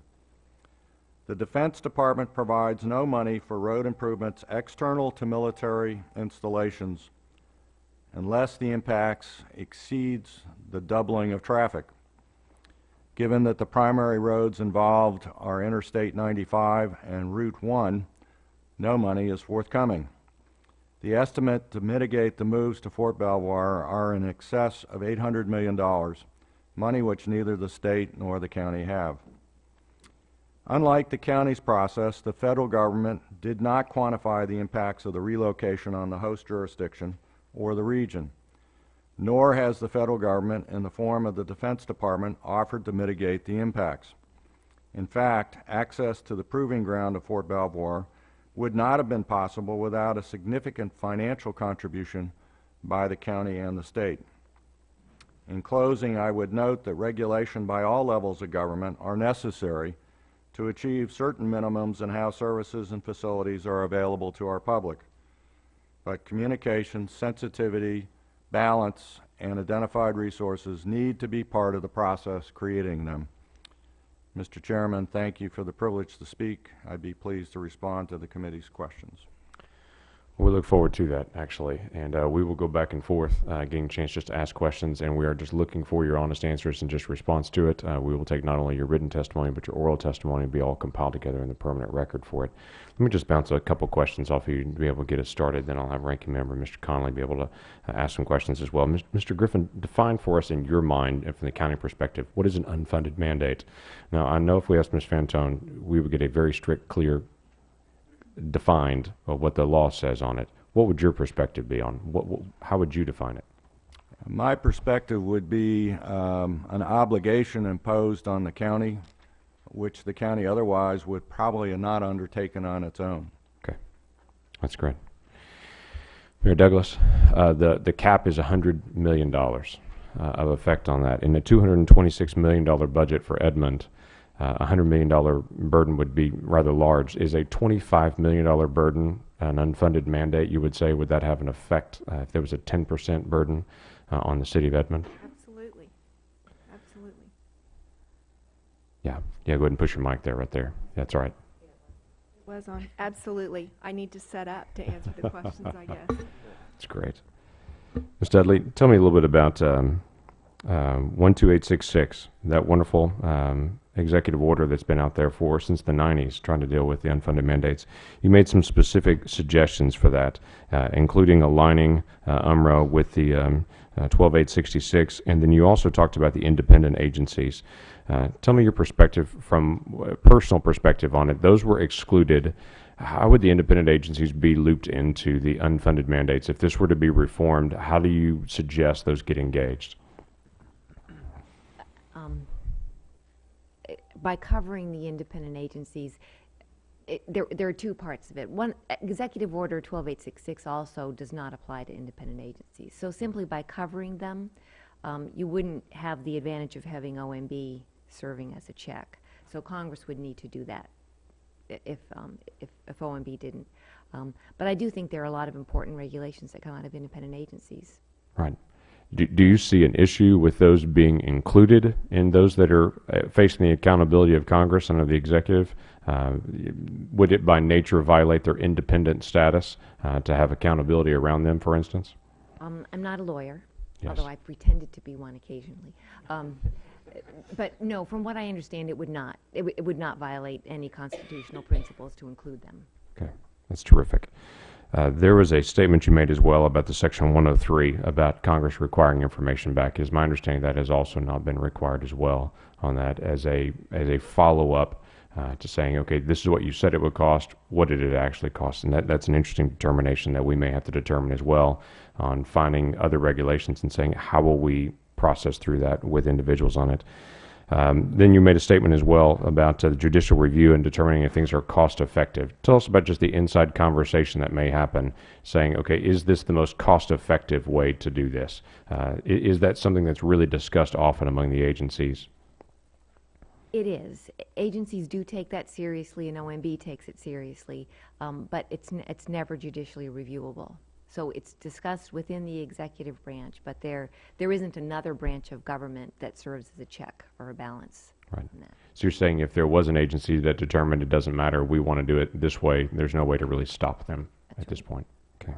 The Defense Department provides no money for road improvements external to military installations unless the impacts exceeds the doubling of traffic. Given that the primary roads involved are Interstate 95 and Route 1, no money is forthcoming. The estimate to mitigate the moves to Fort Belvoir are in excess of $800 million, money which neither the state nor the county have. Unlike the county's process, the federal government did not quantify the impacts of the relocation on the host jurisdiction or the region, nor has the federal government, in the form of the Defense Department, offered to mitigate the impacts. In fact, access to the proving ground of Fort Belvoir would not have been possible without a significant financial contribution by the county and the state. In closing, I would note that regulation by all levels of government are necessary to achieve certain minimums in how services and facilities are available to our public. But communication, sensitivity, balance, and identified resources need to be part of the process creating them. Mr. Chairman, thank you for the privilege to speak. I'd be pleased to respond to the committee's questions. We look forward to that, actually, and we will go back and forth, getting a chance just to ask questions, and we are just looking for your honest answers and just response to it. We will take not only your written testimony, but your oral testimony and be all compiled together in the permanent record for it. Let me just bounce a couple questions off you to be able to get us started, then I'll have Ranking Member Mr. Connolly be able to ask some questions as well. Mr. Griffin, define for us in your mind, and from the county perspective, what is an unfunded mandate? Now, I know if we asked Ms. Fantone, we would get a very strict, clear defined of what the law says on it. What would your perspective be on how would you define it? My perspective would be an obligation imposed on the county, which the county otherwise would probably have not undertaken on its own. Okay, that's great. Mayor Douglas, the cap is $100 million of effect on that. In the $226 million budget for Edmond, a $100 million burden would be rather large. Is a $25 million burden an unfunded mandate, you would say? Would that have an effect if there was a 10% burden on the city of Edmond? Absolutely. Absolutely. Yeah, go ahead and push your mic there, right there. That's right. It was on. Absolutely. I need to set up to answer the questions, I guess. That's great. Ms. Dudley, tell me a little bit about 12866, that wonderful executive order that's been out there since the 90s, trying to deal with the unfunded mandates. You made some specific suggestions for that, including aligning UMRO with the 12866, and then you also talked about the independent agencies. Tell me your perspective, from personal perspective on it. Those were excluded. How would the independent agencies be looped into the unfunded mandates? If this were to be reformed, how do you suggest those get engaged? By covering the independent agencies, there are two parts of it. One, Executive Order 12866 also does not apply to independent agencies. So simply by covering them, you wouldn't have the advantage of having OMB serving as a check. So Congress would need to do that if OMB didn't. But I do think there are a lot of important regulations that come out of independent agencies. Right. Do you see an issue with those being included in those that are facing the accountability of Congress under the executive? Would it by nature violate their independent status to have accountability around them, for instance? I'm not a lawyer, Yes. although I pretended to be one occasionally. But no, from what I understand, it would not. It would not violate any constitutional principles to include them. Okay, that's terrific. There was a statement you made as well about the Section 103 about Congress requiring information back. Is my understanding that has also not been required as well on that as a follow-up to saying, okay, this is what you said it would cost. What did it actually cost? And that's an interesting determination that we may have to determine as well on finding other regulations and saying, how will we process through that with individuals on it? Then you made a statement as well about the judicial review and determining if things are cost effective. Tell us about just the inside conversation that may happen, saying, okay, is this the most cost effective way to do this? Is that something that's really discussed often among the agencies? It is. Agencies do take that seriously, and OMB takes it seriously, but it's never judicially reviewable. So it's discussed within the executive branch, but there isn't another branch of government that serves as a check or a balance. Right. On that. So you're saying if there was an agency that determined it doesn't matter, we want to do it this way, there's no way to really stop them at this point. Okay.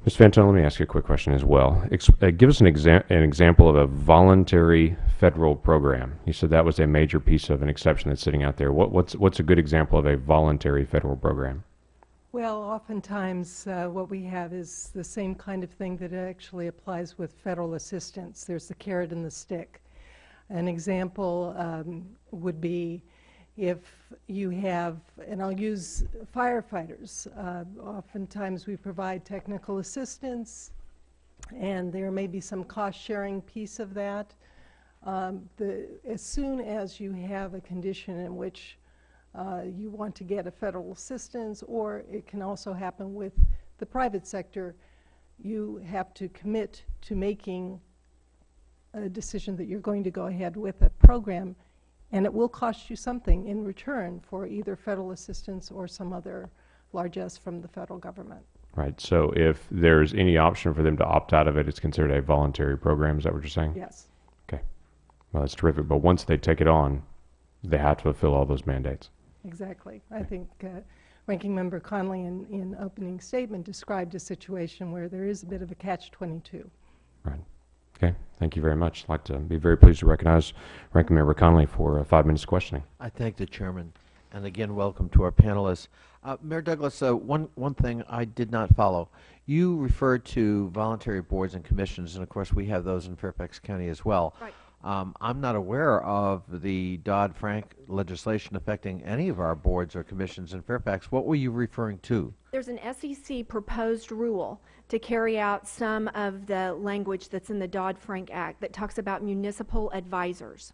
Ms. Fantone, let me ask you a quick question as well. Give us an example of a voluntary federal program. You said that was a major piece of an exception that's sitting out there. What's a good example of a voluntary federal program? Well, oftentimes what we have is the same kind of thing that actually applies with federal assistance. There's the carrot and the stick. An example would be if you have, and I'll use firefighters, oftentimes we provide technical assistance, and there may be some cost-sharing piece of that. As soon as you have a condition in which you want to get a federal assistance, or it can also happen with the private sector, you have to commit to making a decision that you're going to go ahead with a program, and it will cost you something in return for either federal assistance or some other largesse from the federal government. Right. So if there's any option for them to opt out of it, it's considered a voluntary program. Is that what you're saying? Yes. Okay. Well, that's terrific. But once they take it on, they have to fulfill all those mandates. Exactly. I think Ranking Member Conley, in opening statement, described a situation where there is a bit of a catch-22. Right. Okay. Thank you very much. I'd like to be very pleased to recognize Ranking Member Conley for 5 minutes of questioning. I thank the chairman, and again, welcome to our panelists. Mayor Douglas, one thing I did not follow. You referred to voluntary boards and commissions, and of course we have those in Fairfax County as well. Right. I'm not aware of the Dodd-Frank legislation affecting any of our boards or commissions in Fairfax. What were you referring to? There's an SEC proposed rule to carry out some of the language that's in the Dodd-Frank Act that talks about municipal advisors.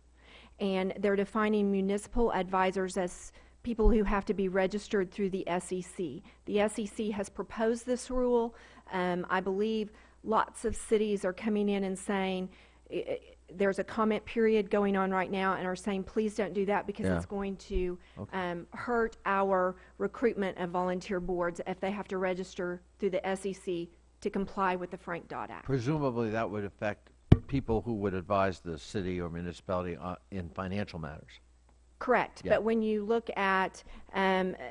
And they're defining municipal advisors as people who have to be registered through the SEC. The SEC has proposed this rule. I believe lots of cities are coming in and saying, there's a comment period going on right now, and are saying, please don't do that because it's going to hurt our recruitment of volunteer boards if they have to register through the SEC to comply with the Frank-Dodd Act. Presumably that would affect people who would advise the city or municipality in financial matters. Correct. Yeah. But when you look at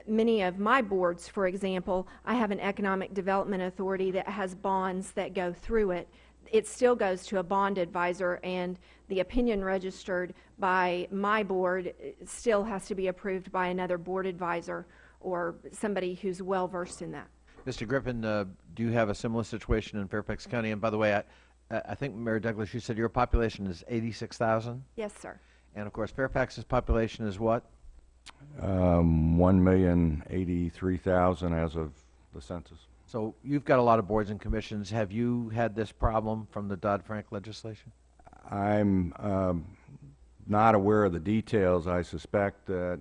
many of my boards, for example, I have an economic development authority that has bonds that go through it. It still goes to a bond advisor, and the opinion registered by my board still has to be approved by another board advisor or somebody who's well versed in that. Mr. Griffin, do you have a similar situation in Fairfax County? And by the way, I think, Mayor Douglas, you said your population is 86,000? Yes, sir. And of course, Fairfax's population is what? 1,083,000 as of the census. So you've got a lot of boards and commissions. Have you had this problem from the Dodd-Frank legislation? I'm not aware of the details. I suspect that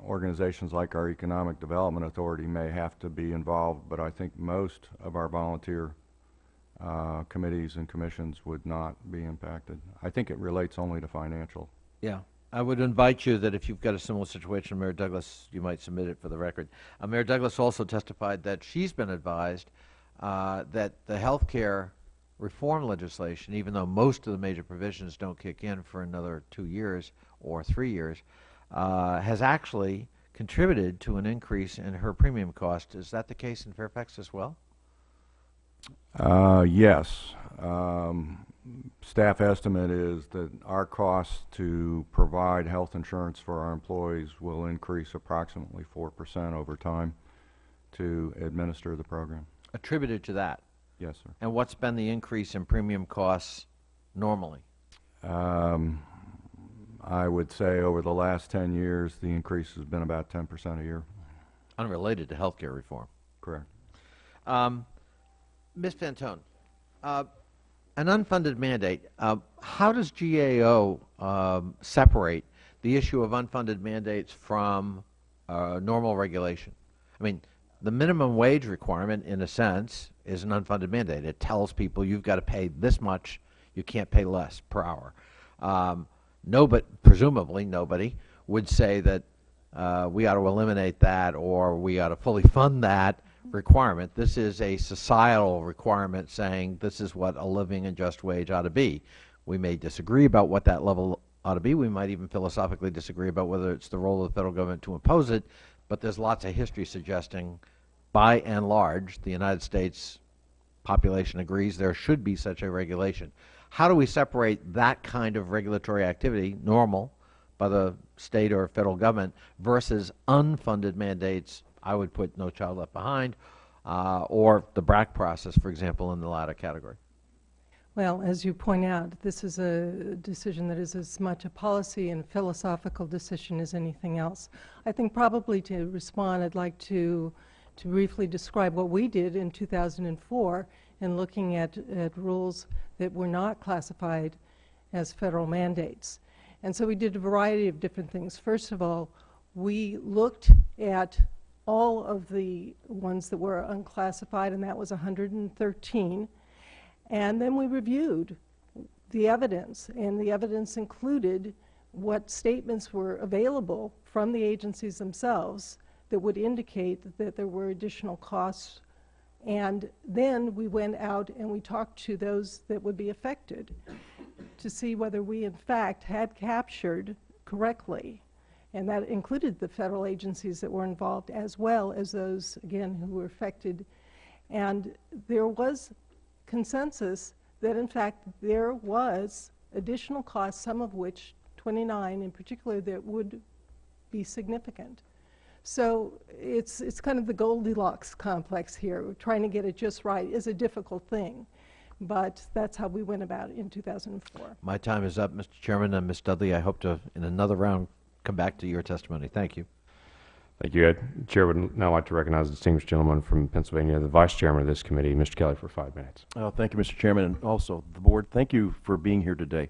organizations like our Economic Development Authority may have to be involved, but I think most of our volunteer committees and commissions would not be impacted. I think it relates only to financial. Yeah. I would invite you that if you've got a similar situation, Mayor Douglas, you might submit it for the record. Mayor Douglas also testified that she's been advised that the health care reform legislation, even though most of the major provisions don't kick in for another 2 years or 3 years, has actually contributed to an increase in her premium cost. Is that the case in Fairfax as well? Yes. Staff estimate is that our costs to provide health insurance for our employees will increase approximately 4% over time to administer the program. Attributed to that? Yes, sir. And what's been the increase in premium costs normally? I would say over the last 10 years, the increase has been about 10% a year. Unrelated to health care reform? Correct. Ms. Fantone, an unfunded mandate, how does GAO separate the issue of unfunded mandates from normal regulation? I mean, the minimum wage requirement, in a sense, is an unfunded mandate. It tells people you've got to pay this much, you can't pay less per hour. Presumably nobody would say that we ought to eliminate that or we ought to fully fund that requirement. This is a societal requirement saying this is what a living and just wage ought to be. We may disagree about what that level ought to be. We might even philosophically disagree about whether it's the role of the federal government to impose it, but there's lots of history suggesting, by and large, the United States population agrees there should be such a regulation. How do we separate that kind of regulatory activity, normal, by the state or federal government, versus unfunded mandates? I would put No Child Left Behind, or the BRAC process, for example, in the latter category. Well, as you point out, this is a decision that is as much a policy and philosophical decision as anything else. I think probably to respond, I'd like to briefly describe what we did in 2004 in looking at rules that were not classified as federal mandates. And so we did a variety of different things. First of all, we looked at all of the ones that were unclassified, and that was 113. And then we reviewed the evidence, and the evidence included what statements were available from the agencies themselves that would indicate that there were additional costs. And then we went out and we talked to those that would be affected to see whether we in fact had captured correctly And that included the federal agencies that were involved, as well as those, again, who were affected. And there was consensus that, in fact, there was additional costs, some of which, 29 in particular, that would be significant. So it's kind of the Goldilocks complex here. Trying to get it just right is a difficult thing, but that's how we went about it in 2004. My time is up, Mr. Chairman, and Ms. Dudley, I hope to, in another round, come back to your testimony. Thank you. Thank you, Ed. Chair would now like to recognize the distinguished gentleman from Pennsylvania, the Vice Chairman of this committee, Mr. Kelly, for 5 minutes. Thank you, Mr. Chairman, and also the board. Thank you for being here today,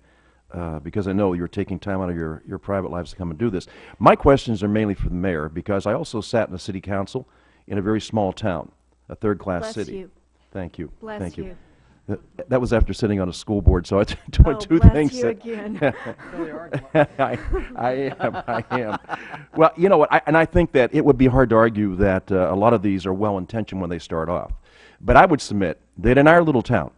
because I know you're taking time out of your private lives to come and do this. My questions are mainly for the mayor, because I also sat in the city council in a very small town, a third-class Bless city. you. Thank you. Bless Thank you. That was after sitting on a school board, so it's doing Oh, two bless things. you again. I am. Well, you know what, I think that it would be hard to argue that a lot of these are well-intentioned when they start off. But I would submit that in our little town,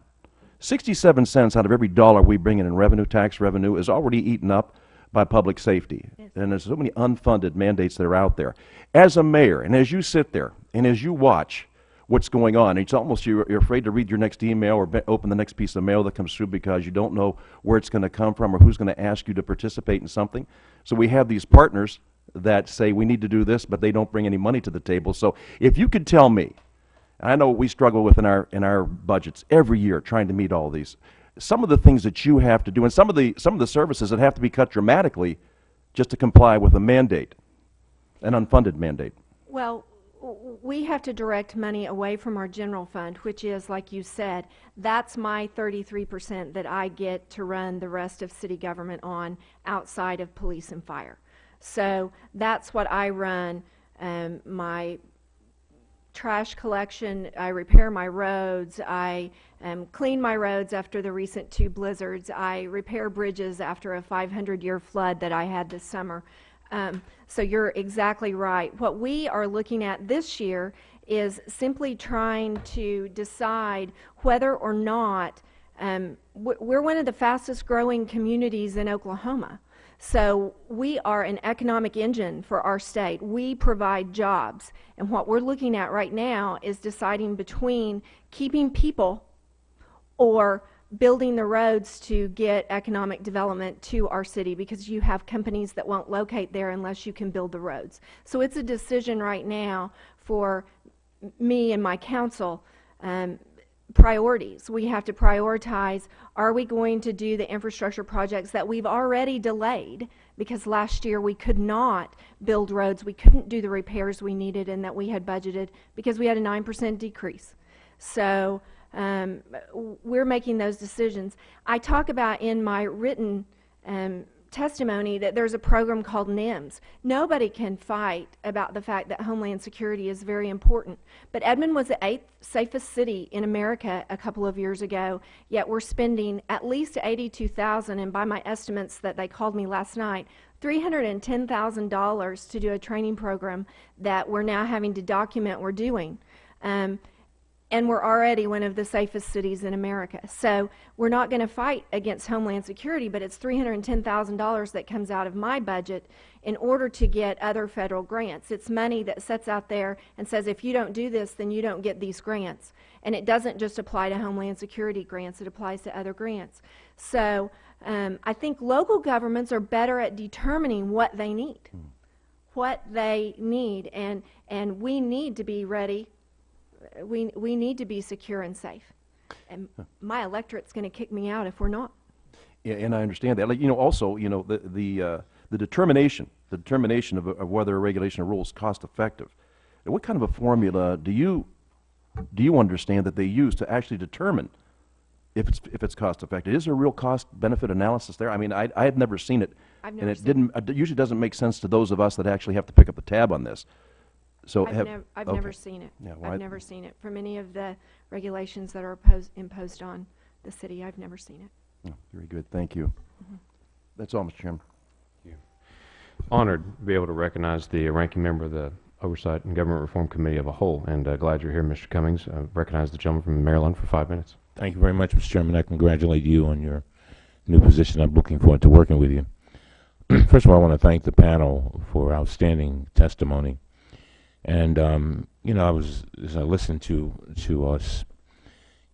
67 cents out of every dollar we bring in revenue, tax revenue, is already eaten up by public safety. Yes. And there's so many unfunded mandates that are out there. As a mayor, and as you sit there, and as you watch what's going on, it's almost you're afraid to read your next email or open the next piece of mail that comes through because you don't know where it's going to come from or who's going to ask you to participate in something. So we have these partners that say we need to do this, but they don't bring any money to the table. So if you could tell me, I know we struggle with in our budgets every year trying to meet all these, some of the things that you have to do, and some of the services that have to be cut dramatically just to comply with a mandate, an unfunded mandate. Well, we have to direct money away from our general fund, which is, like you said, that's my 33% that I get to run the rest of city government on outside of police and fire. So that's what I run. My trash collection, I repair my roads, I clean my roads after the recent 2 blizzards, I repair bridges after a 500-year flood that I had this summer. So you're exactly right. What we are looking at this year is simply trying to decide whether or not we're one of the fastest growing communities in Oklahoma. So we are an economic engine for our state. We provide jobs. And what we're looking at right now is deciding between keeping people or building the roads to get economic development to our city, because you have companies that won't locate there unless you can build the roads. So it's a decision right now for me and my council. Priorities. We have to prioritize, are we going to do the infrastructure projects that we've already delayed because last year we could not build roads, we couldn't do the repairs we needed and that we had budgeted because we had a 9% decrease. So we're making those decisions. I talk about in my written testimony that there's a program called NIMS. Nobody can fight about the fact that Homeland Security is very important. But Edmond was the 8th safest city in America a couple of years ago, yet we're spending at least $82,000, and by my estimates that they called me last night, $310,000 to do a training program that we're now having to document we're doing. And we're already one of the safest cities in America. So we're not going to fight against Homeland Security, but it's $310,000 that comes out of my budget in order to get other federal grants. It's money that sits out there and says, if you don't do this, then you don't get these grants. And it doesn't just apply to Homeland Security grants, it applies to other grants. So I think local governments are better at determining what they need. And we need to be ready. We need to be secure and safe. And my electorate's going to kick me out if we're not. Yeah, and I understand that. Like, you know, also, you know, the determination of whether a regulation or rule is cost effective. And what kind of a formula do you understand that they use to actually determine if it's cost effective? Is there a real cost benefit analysis there? I mean, I had never seen it, I've and never it seen didn't. It usually doesn't make sense to those of us that actually have to pick up the tab on this. So I've okay. never seen it. Yeah, well, I've never seen it. From any of the regulations that are imposed on the city, I've never seen it. Oh, very good. Thank you. That's all, Mr. Chairman. Honored to be able to recognize the ranking member of the Oversight and Government Reform Committee of a whole, and glad you're here, Mr. Cummings. Recognize the gentleman from Maryland for 5 minutes. Thank you very much, Mr. Chairman. I congratulate you on your new position. I'm looking forward to working with you. first of all, I want to thank the panel for outstanding testimony. And as I listened to us,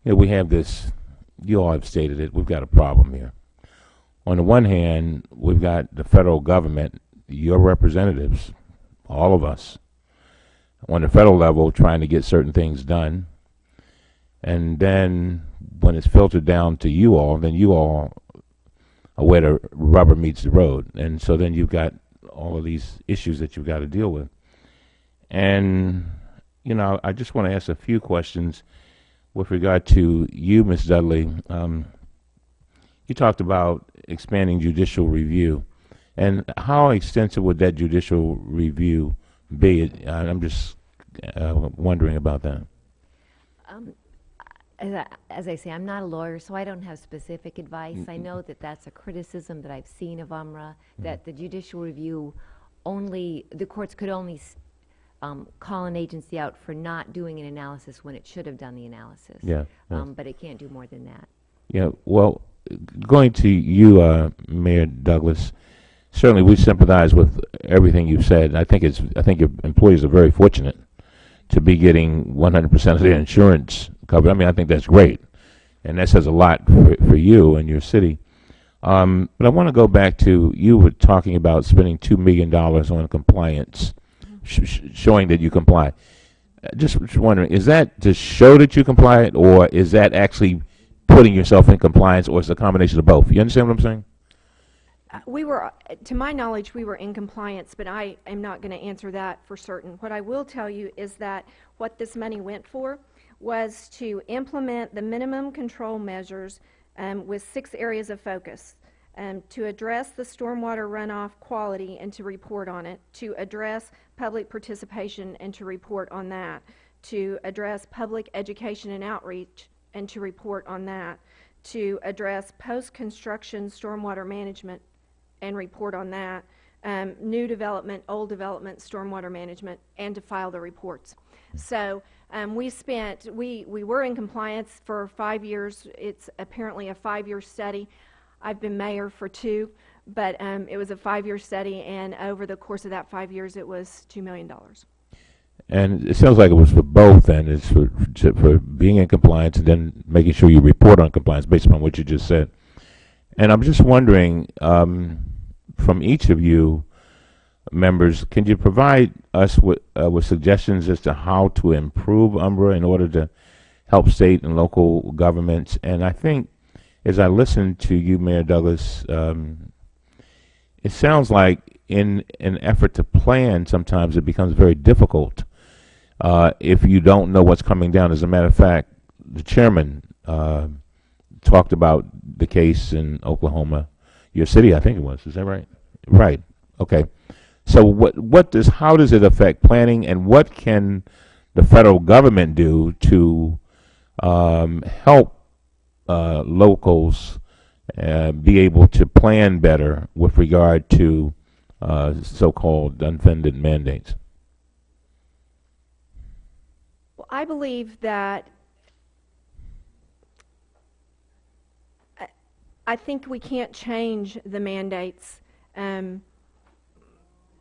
we have this. You all have stated it. We've got a problem here. On the one hand, we've got the federal government, your representatives, all of us, on the federal level trying to get certain things done. And then when it's filtered down to you all, then you all are where the rubber meets the road. And so then you've got all of these issues that you've got to deal with. And, I just want to ask a few questions with regard to you, Ms. Dudley. You talked about expanding judicial review. And how extensive would that judicial review be? I'm just wondering about that. As I say, I'm not a lawyer, so I don't have specific advice. I know that that's a criticism that I've seen of UMRA, that the judicial review the courts could only call an agency out for not doing an analysis when it should have done the analysis. Yeah. But it can't do more than that. Yeah, well, going to you, Mayor Douglas, certainly we sympathize with everything you've said. I think your employees are very fortunate to be getting 100% of their insurance covered. I mean, I think that's great, and that says a lot for you and your city. But I want to go back to, you were talking about spending $2 million on compliance, showing that you comply. Just wondering, is that to show that you comply, or is that actually putting yourself in compliance, or is it a combination of both? You understand what I'm saying? To my knowledge, we were in compliance, but I am not going to answer that for certain. What I will tell you is that what this money went for was to implement the minimum control measures with 6 areas of focus. To address the stormwater runoff quality and to report on it, to address public participation and to report on that, to address public education and outreach and to report on that, to address post-construction stormwater management and report on that, new development, old development, stormwater management, and to file the reports. So we were in compliance for 5 years. It's apparently a 5-year study. I've been mayor for 2, but it was a 5-year study, and over the course of that 5 years, it was $2 million. And it sounds like it was for both, then. It's for being in compliance and then making sure you report on compliance based upon what you just said. And I'm just wondering, from each of you members, can you provide us with suggestions as to how to improve UMBRA in order to help state and local governments? And I think, as I listen to you, Mayor Douglas, it sounds like in an effort to plan, sometimes it becomes very difficult if you don't know what's coming down. As a matter of fact, the chairman talked about the case in Oklahoma, your city, I think it was. Is that right? Right. Okay. So how does it affect planning, and what can the federal government do to help locals be able to plan better with regard to so-called unfunded mandates? Well, I believe that I think we can't change the mandates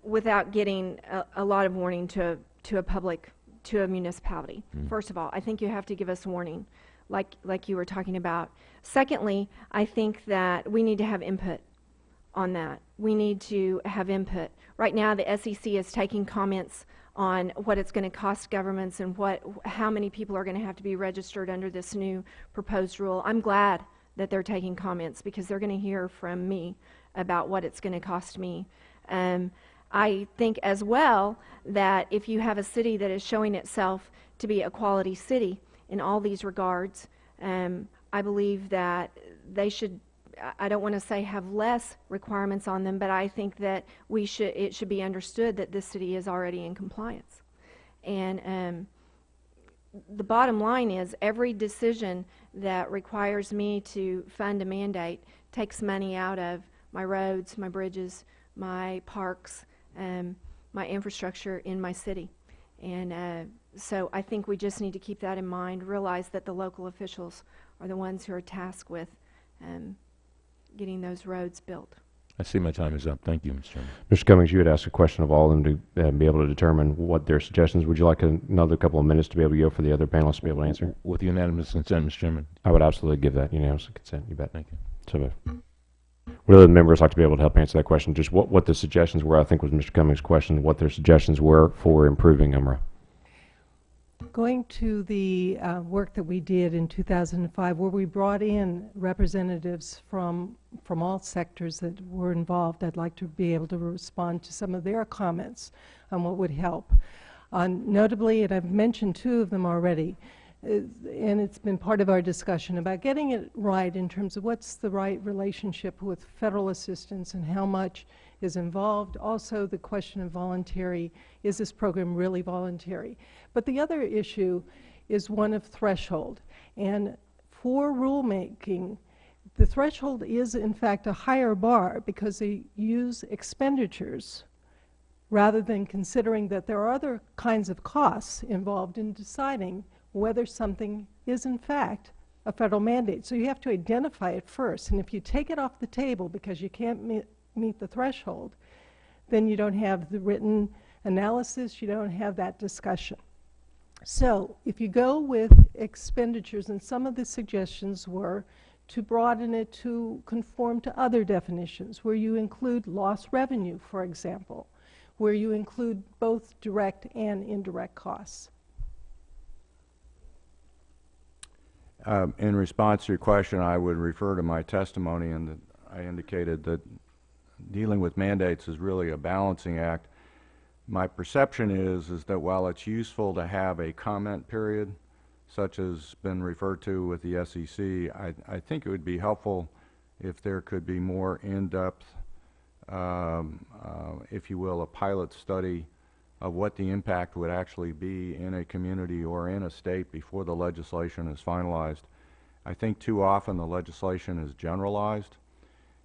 without getting a lot of warning to a municipality. First of all, I think you have to give us warning, like you were talking about. Secondly, I think that we need to have input on that. We need to have input. Right now, the SEC is taking comments on what it's going to cost governments and how many people are going to have to be registered under this new proposed rule. I'm glad that they're taking comments, because they're going to hear from me about what it's going to cost me. I think as well that if you have a city that is showing itself to be a quality city in all these regards, I believe that they should, I don't want to say have less requirements on them, but I think that it should be understood that this city is already in compliance. And the bottom line is, every decision that requires me to fund a mandate takes money out of my roads, my bridges, my parks, my infrastructure in my city. And so I think we just need to keep that in mind, realize that the local officials are the ones who are tasked with getting those roads built. I see my time is up. Thank you, Mr. Chairman. Mr. Cummings, you had asked a question of all of them to be able to determine what their suggestions. Would you like another couple of minutes to be able to go for the other panelists to be able to answer? With unanimous consent, Mr. Chairman. I would absolutely give that unanimous consent. You bet. Thank you. So moved. Would other members like to be able to help answer that question? Just what the suggestions were, I think was Mr. Cummings' question, what their suggestions were for improving UMRA. Going to the work that we did in 2005, where we brought in representatives from all sectors that were involved, I'd like to be able to respond to some of their comments on what would help. Notably, and I've mentioned two of them already, and it's been part of our discussion about getting it right in terms of what's the right relationship with federal assistance and how much is involved. Also, the question of voluntary, is this program really voluntary? But the other issue is one of threshold. And for rulemaking, the threshold is in fact a higher bar because they use expenditures rather than considering that there are other kinds of costs involved in deciding whether something is in fact a federal mandate. So you have to identify it first. And if you take it off the table because you can't meet the threshold, then you don't have the written analysis, you don't have that discussion. So if you go with expenditures, and some of the suggestions were to broaden it to conform to other definitions, where you include lost revenue, for example, where you include both direct and indirect costs. In response to your question, I would refer to my testimony, and that I indicated that dealing with mandates is really a balancing act. My perception is that while it's useful to have a comment period, such as been referred to with the SEC, I think it would be helpful if there could be more in-depth, if you will, a pilot study of what the impact would actually be in a community or in a state before the legislation is finalized. I think too often the legislation is generalized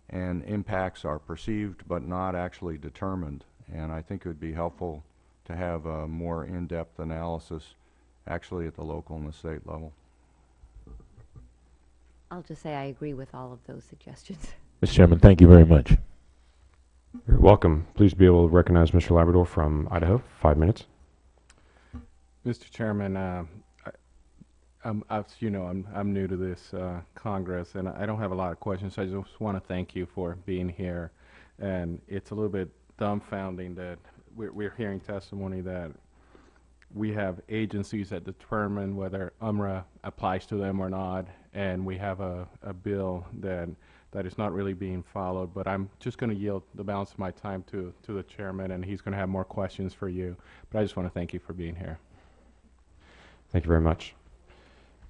and impacts are perceived but not actually determined. And I think it would be helpful to have a more in-depth analysis actually at the local and the state level. I'll just say I agree with all of those suggestions. Mr. Chairman, thank you very much. You're welcome. Please be able to recognize Mr. Labrador from Idaho. 5 minutes. Mr. Chairman, as you know, I'm new to this Congress, and I don't have a lot of questions. I just want to thank you for being here. And it's a little bit dumbfounding that we're hearing testimony that we have agencies that determine whether UMRA applies to them or not, and we have a bill that is not really being followed. But I'm just going to yield the balance of my time to the chairman, and he's going to have more questions for you. But I just want to thank you for being here. Thank you very much.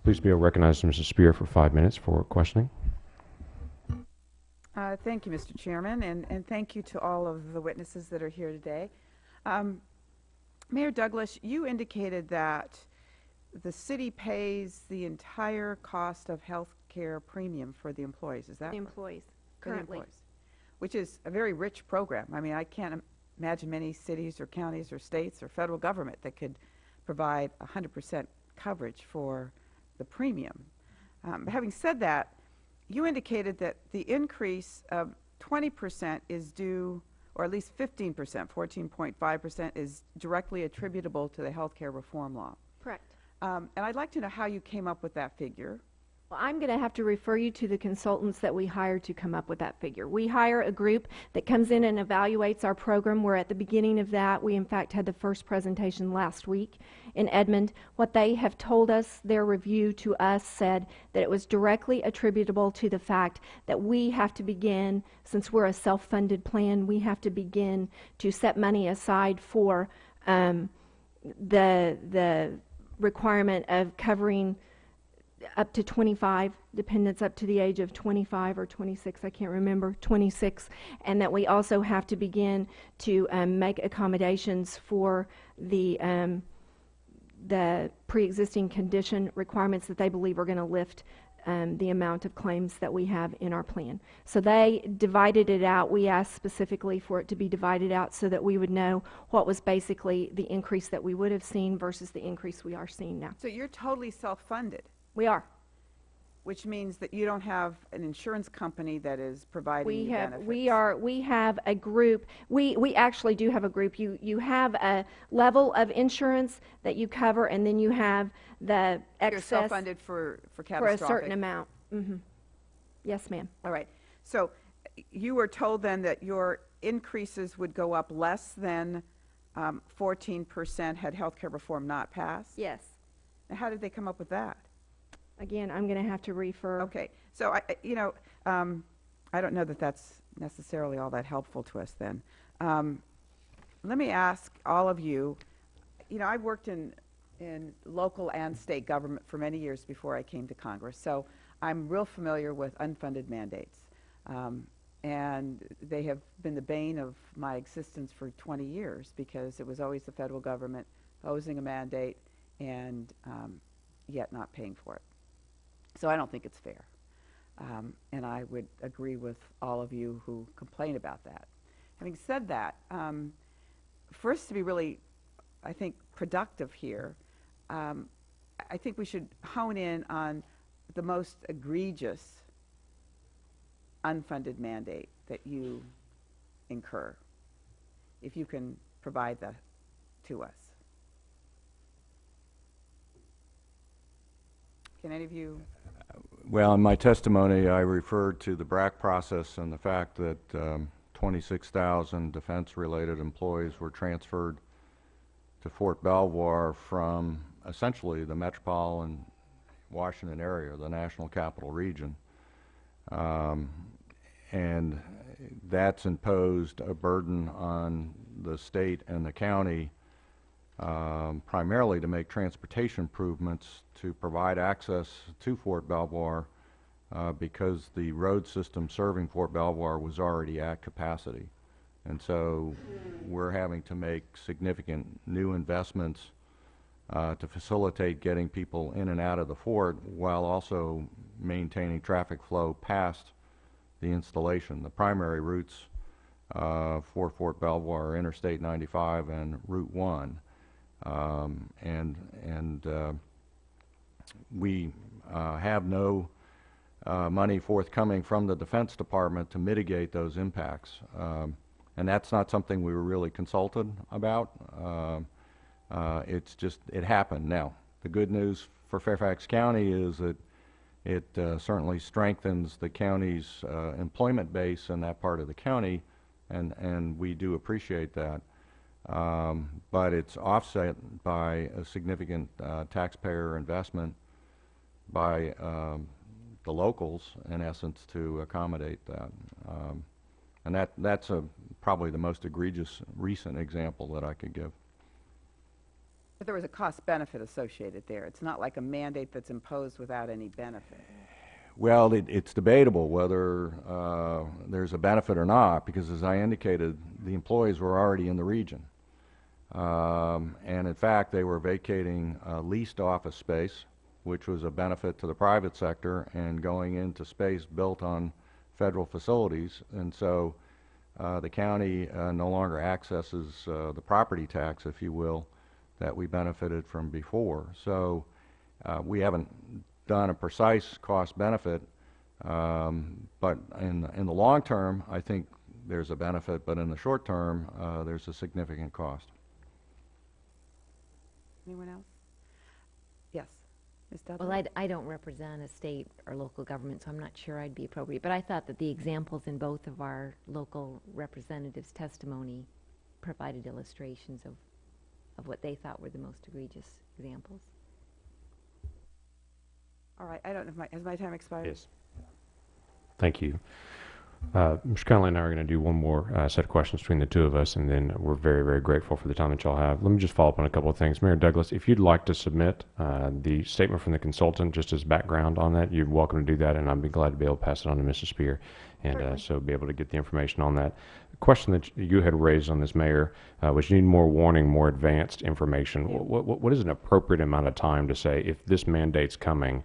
Please be able to recognize Mrs. Spear for 5 minutes for questioning. Thank you, Mr. Chairman, and thank you to all of the witnesses that are here today. Mayor Douglas, you indicated that the city pays the entire cost of health care premium for the employees. Is that The employees, for the currently. employees, which is a very rich program. I mean, I can't imagine many cities or counties or states or federal government that could provide 100% coverage for the premium. But having said that, you indicated that the increase of 20% is due, or at least 15%, 14.5% is directly attributable to the health care reform law. Correct. And I'd like to know how you came up with that figure. Well, I'm going to have to refer you to the consultants that we hired to come up with that figure. We hire a group that comes in and evaluates our program. We're at the beginning of that. We, in fact, had the first presentation last week in Edmond. What they have told us, their review to us said that it was directly attributable to the fact that we have to begin, since we're a self-funded plan, we have to begin to set money aside for the requirement of covering up to 25 dependents up to the age of 25 or 26, I can't remember, 26, and that we also have to begin to make accommodations for the pre-existing condition requirements that they believe are going to lift the amount of claims that we have in our plan. So they divided it out. We asked specifically for it to be divided out so that we would know what was basically the increase that we would have seen versus the increase we are seeing now. So you're totally self-funded. We are. which means that you don't have an insurance company that is providing We you have, benefits. we have a group, we actually do have a group. You have a level of insurance that you cover, and then you have the You're excess self-funded for for a catastrophic. certain amount. Yes, ma'am. All right. So you were told then that your increases would go up less than 14% had healthcare reform not passed? Yes. Now, how did they come up with that? Again, I'm going to have to refer. Okay. So, I don't know that that's necessarily all that helpful to us then. Let me ask all of you, I've worked in local and state government for many years before I came to Congress, so I'm real familiar with unfunded mandates. And they have been the bane of my existence for 20 years because it was always the federal government posing a mandate and yet not paying for it. So I don't think it's fair. And I would agree with all of you who complain about that. Having said that, for us to be really, I think, productive here, I think we should hone in on the most egregious unfunded mandate that you incur, if you can provide that to us. Can any of you? Well, in my testimony, I referred to the BRAC process and the fact that 26,000 defense-related employees were transferred to Fort Belvoir from essentially the metropolitan Washington area, the National Capital Region. And that's imposed a burden on the state and the county primarily to make transportation improvements to provide access to Fort Belvoir because the road system serving Fort Belvoir was already at capacity. And so we're having to make significant new investments to facilitate getting people in and out of the fort while also maintaining traffic flow past the installation. The primary routes for Fort Belvoir are Interstate 95 and Route 1. We have no money forthcoming from the Defense Department to mitigate those impacts. And that's not something we were really consulted about. It's just, it happened. Now, the good news for Fairfax County is that it certainly strengthens the county's employment base in that part of the county, and we do appreciate that. But it's offset by a significant taxpayer investment by the locals, in essence, to accommodate that. And that's probably the most egregious recent example that I could give. But there was a cost-benefit associated there. It's not like a mandate that's imposed without any benefit. Well, it's debatable whether there's a benefit or not, because as I indicated, the employees were already in the region. And in fact, they were vacating leased office space, which was a benefit to the private sector, and going into space built on federal facilities. And so the county no longer accesses the property tax, if you will, that we benefited from before. So we haven't done a precise cost benefit, but in the long term, I think there's a benefit, but in the short term, there's a significant cost. Anyone else? Yes. Ms. Dudley? Well, I don't represent a state or local government, so I'm not sure I'd be appropriate. But I thought that the examples in both of our local representatives' testimony provided illustrations of what they thought were the most egregious examples. All right. I don't know if has my time expired? Yes. Thank you. Mr. Conley and I are going to do one more set of questions between the two of us, and then we're very, very grateful for the time that y'all have. Let me just follow up on a couple of things. Mayor Douglas, if you'd like to submit the statement from the consultant just as background on that, you're welcome to do that, and I'd be glad to be able to pass it on to Mrs. Spear, and so be able to get the information on that. The question that you had raised on this, Mayor, was you need more warning, more advanced information. Yeah. What is an appropriate amount of time to say, if this mandate's coming,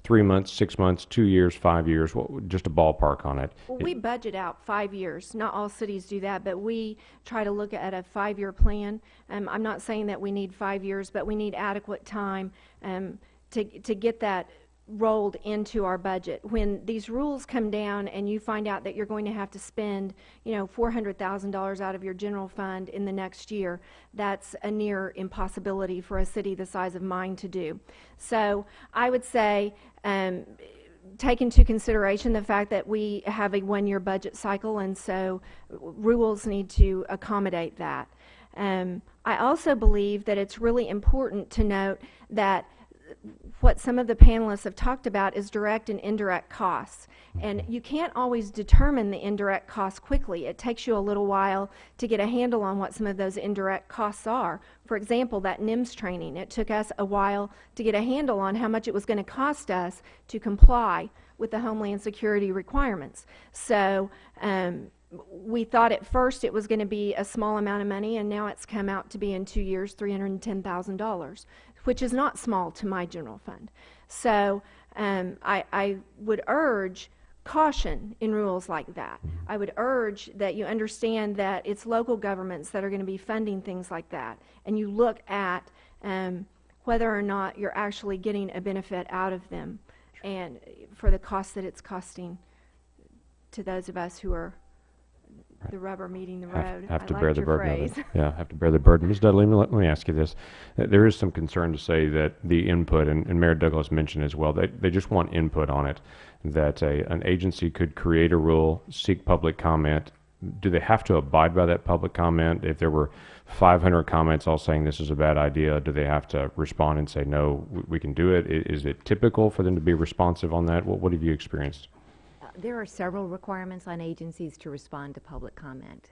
3 months, 6 months, 2 years, 5 years, just a ballpark on it? Well, we budget out 5 years. Not all cities do that, but we try to look at a 5-year plan. I'm not saying that we need 5 years, but we need adequate time to get that rolled into our budget. When these rules come down and you find out that you're going to have to spend, $400,000 out of your general fund in the next year, that's a near impossibility for a city the size of mine to do. So I would say take into consideration the fact that we have a one-year budget cycle, and so rules need to accommodate that. I also believe that it's really important to note that what some of the panelists have talked about is direct and indirect costs. And you can't always determine the indirect costs quickly. It takes you a little while to get a handle on what some of those indirect costs are. For example, that NIMS training, it took us a while to get a handle on how much it was going to cost us to comply with the Homeland Security requirements. So we thought at first it was going to be a small amount of money, and now it's come out to be in 2 years $310,000, which is not small to my general fund. So I would urge caution in rules like that. I would urge that you understand that it's local governments that are going to be funding things like that, and you look at whether or not you're actually getting a benefit out of them, and for the cost that it's costing to those of us who are the rubber meeting the road. Have to I bear liked the your burden of phrase. it. Yeah, have to bear the burden. Ms. Dudley, let me ask you this. There is some concern to say that the input, and Mayor Douglas mentioned as well, they just want input on it, that an agency could create a rule, seek public comment. Do they have to abide by that public comment? If there were 500 comments all saying this is a bad idea, do they have to respond and say, no, we can do it? Is it typical for them to be responsive on that? What have you experienced? There are several requirements on agencies to respond to public comment.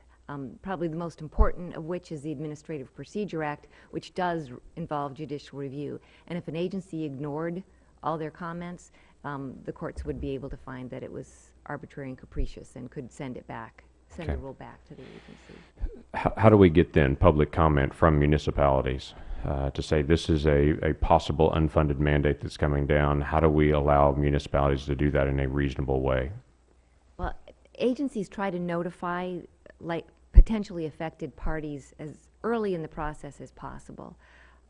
Probably the most important of which is the Administrative Procedure Act, which does involve judicial review. And if an agency ignored all their comments, the courts would be able to find that it was arbitrary and capricious and could send it back, send the rule back to the agency. How do we get then public comment from municipalities to say this is a possible unfunded mandate that's coming down? How do we allow municipalities to do that in a reasonable way? Well, agencies try to notify potentially affected parties as early in the process as possible.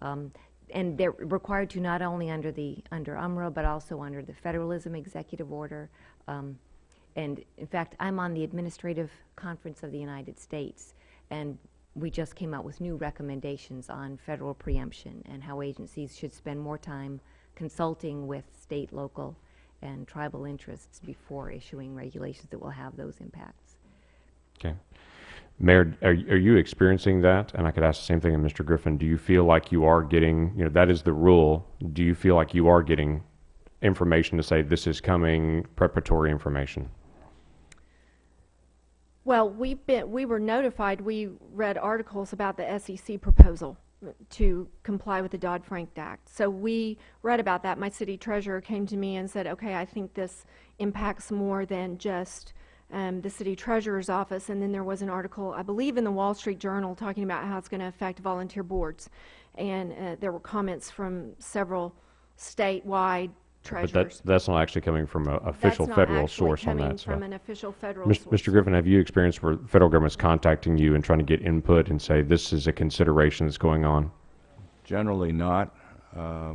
And they're required to not only under UMRA, but also under the Federalism Executive Order. And in fact, I'm on the Administrative Conference of the United States, and we just came out with new recommendations on federal preemption and how agencies should spend more time consulting with state, local, and tribal interests before issuing regulations that will have those impacts. Okay. Mayor, are you experiencing that? And I could ask the same thing of Mr. Griffin. Do you feel like you are getting, that is the rule, do you feel like you are getting information to say this is coming, preparatory information? Well, we were notified. We read articles about the SEC proposal to comply with the Dodd-Frank Act. So we read about that. My city treasurer came to me and said, okay, I think this impacts more than just the city treasurer's office. And then there was an article, I believe in the Wall Street Journal, talking about how it's going to affect volunteer boards. And there were comments from several statewide treasurers. But that's not actually coming from an official federal source on that. That's not actually coming from an official federal source. Mr. Griffin, have you experienced where the federal government's contacting you and trying to get input and say this is a consideration that's going on? Generally not.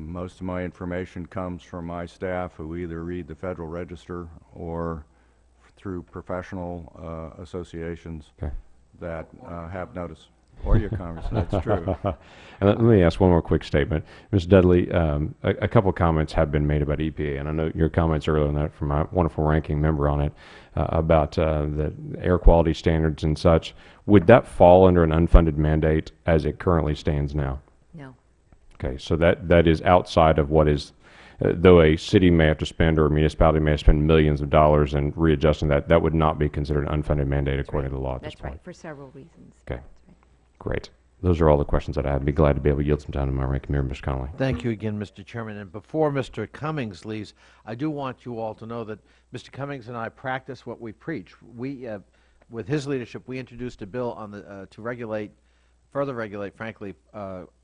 Most of my information comes from my staff, who either read the Federal Register or through professional associations that have notice. Or your Congress, that's true. And let me ask one more quick statement. Ms. Dudley, a couple of comments have been made about EPA, and I know your comments earlier on that from my wonderful ranking member on it, about the air quality standards and such. Would that fall under an unfunded mandate as it currently stands now? No. Okay, so that is outside of what is, though a city may have to spend or a municipality may have to spend millions of dollars in readjusting that would not be considered an unfunded mandate according to the law at this point. That's right, for several reasons. Okay. Great. Those are all the questions that I have. I'd be glad to be able to yield some time to my ranking member, Mr. Connolly. Thank you again, Mr. Chairman. And before Mr. Cummings leaves, I do want you all to know that Mr. Cummings and I practice what we preach. We, with his leadership, we introduced a bill on the to further regulate, frankly,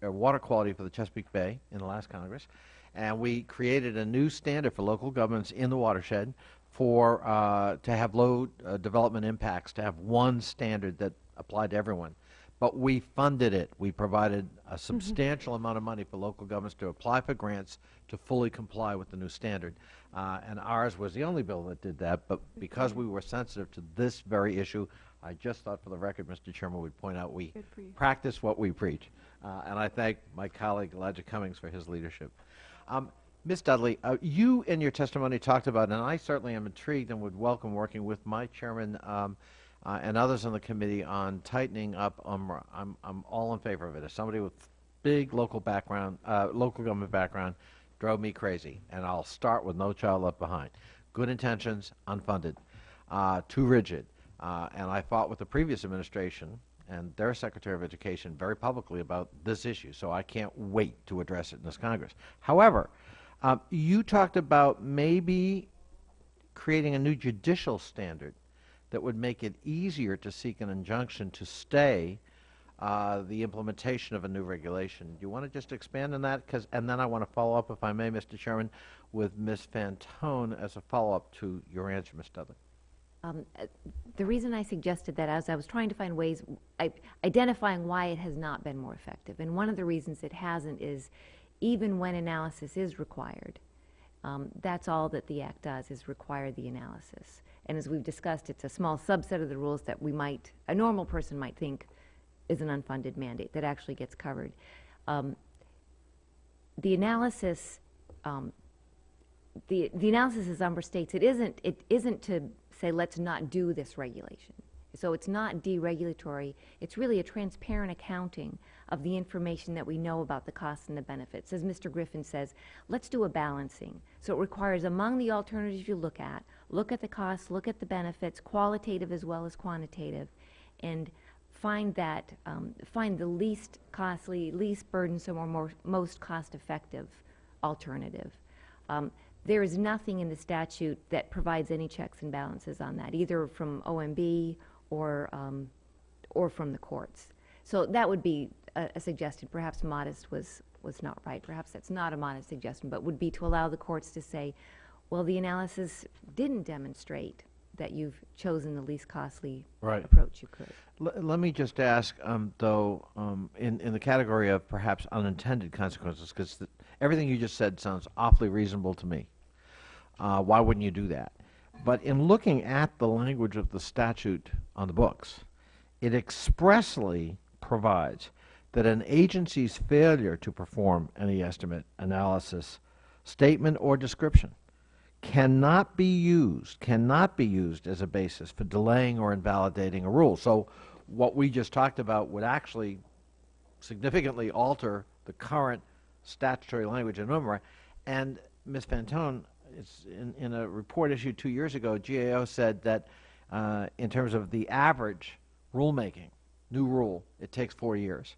water quality for the Chesapeake Bay in the last Congress, and we created a new standard for local governments in the watershed to have low development impacts, to have one standard that applied to everyone. but we funded it. We provided a substantial amount of money for local governments to apply for grants to fully comply with the new standard. And ours was the only bill that did that, but because we were sensitive to this very issue, I just thought for the record, Mr. Chairman, we'd point out we practice what we preach. And I thank my colleague Elijah Cummings for his leadership. Ms. Dudley, you in your testimony talked about, and I certainly am intrigued and would welcome working with my chairman and others on the committee on tightening up UMRA. I'm all in favor of it. As somebody with big local background, local government background, drove me crazy. And I'll start with No Child Left Behind. Good intentions, unfunded, too rigid. And I fought with the previous administration and their Secretary of Education very publicly about this issue. So I can't wait to address it in this Congress. However, you talked about maybe creating a new judicial standard that would make it easier to seek an injunction to stay the implementation of a new regulation. Do you want to just expand on that? And then I want to follow up, if I may, Mr. Chairman, with Ms. Fantone as a follow-up to your answer, Ms. Dudley. The reason I suggested that, as I was trying to find ways, identifying why it has not been more effective, and one of the reasons it hasn't is even when analysis is required, that's all that the Act does, is require the analysis. And as we've discussed, it's a small subset of the rules that a normal person might think is an unfunded mandate that actually gets covered. The analysis, the analysis, as Umber states, it isn't to say let's not do this regulation. So it's not deregulatory. It's really a transparent accounting of the information that we know about the costs and the benefits. As Mr. Griffin says, let's do a balancing. So it requires, among the alternatives you look at the costs, look at the benefits, qualitative as well as quantitative, and find the least costly, least burdensome, or most cost-effective alternative. There is nothing in the statute that provides any checks and balances on that, either from OMB or from the courts. So that would be a suggestion. Perhaps modest was not right. Perhaps that's not a modest suggestion, but would be to allow the courts to say, well, the analysis didn't demonstrate that you've chosen the least costly approach you could. Let me just ask, though, in the category of perhaps unintended consequences, because everything you just said sounds awfully reasonable to me. Why wouldn't you do that? But in looking at the language of the statute on the books, it expressly provides that an agency's failure to perform any estimate, analysis, statement, or description cannot be used as a basis for delaying or invalidating a rule. So what we just talked about would actually significantly alter the current statutory language in UMRA. And Ms. Fantone, it's in a report issued 2 years ago, GAO said that in terms of the average rulemaking, new rule, it takes 4 years.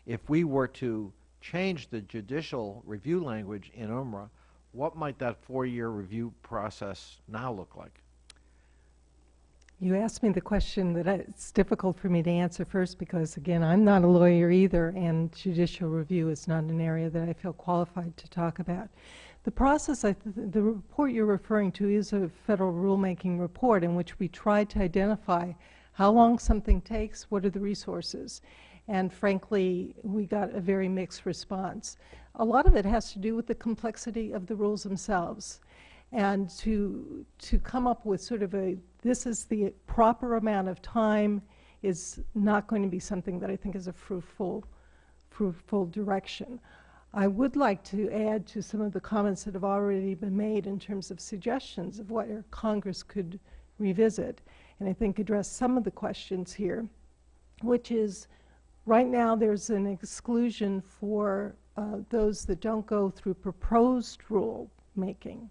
If we were to change the judicial review language in UMRA, what might that 4-year review process now look like? You asked me the question that it's difficult for me to answer first because, again, I'm not a lawyer either, and judicial review is not an area that I feel qualified to talk about. The process, the report you're referring to is a federal rulemaking report in which we tried to identify how long something takes, what are the resources, and frankly, we got a very mixed response. A lot of it has to do with the complexity of the rules themselves, and to come up with sort of this is the proper amount of time is not going to be something that I think is a fruitful direction. I would like to add to some of the comments that have already been made in terms of suggestions of what Congress could revisit, and I think address some of the questions here, which is right now there's an exclusion for those that don't go through proposed rule making.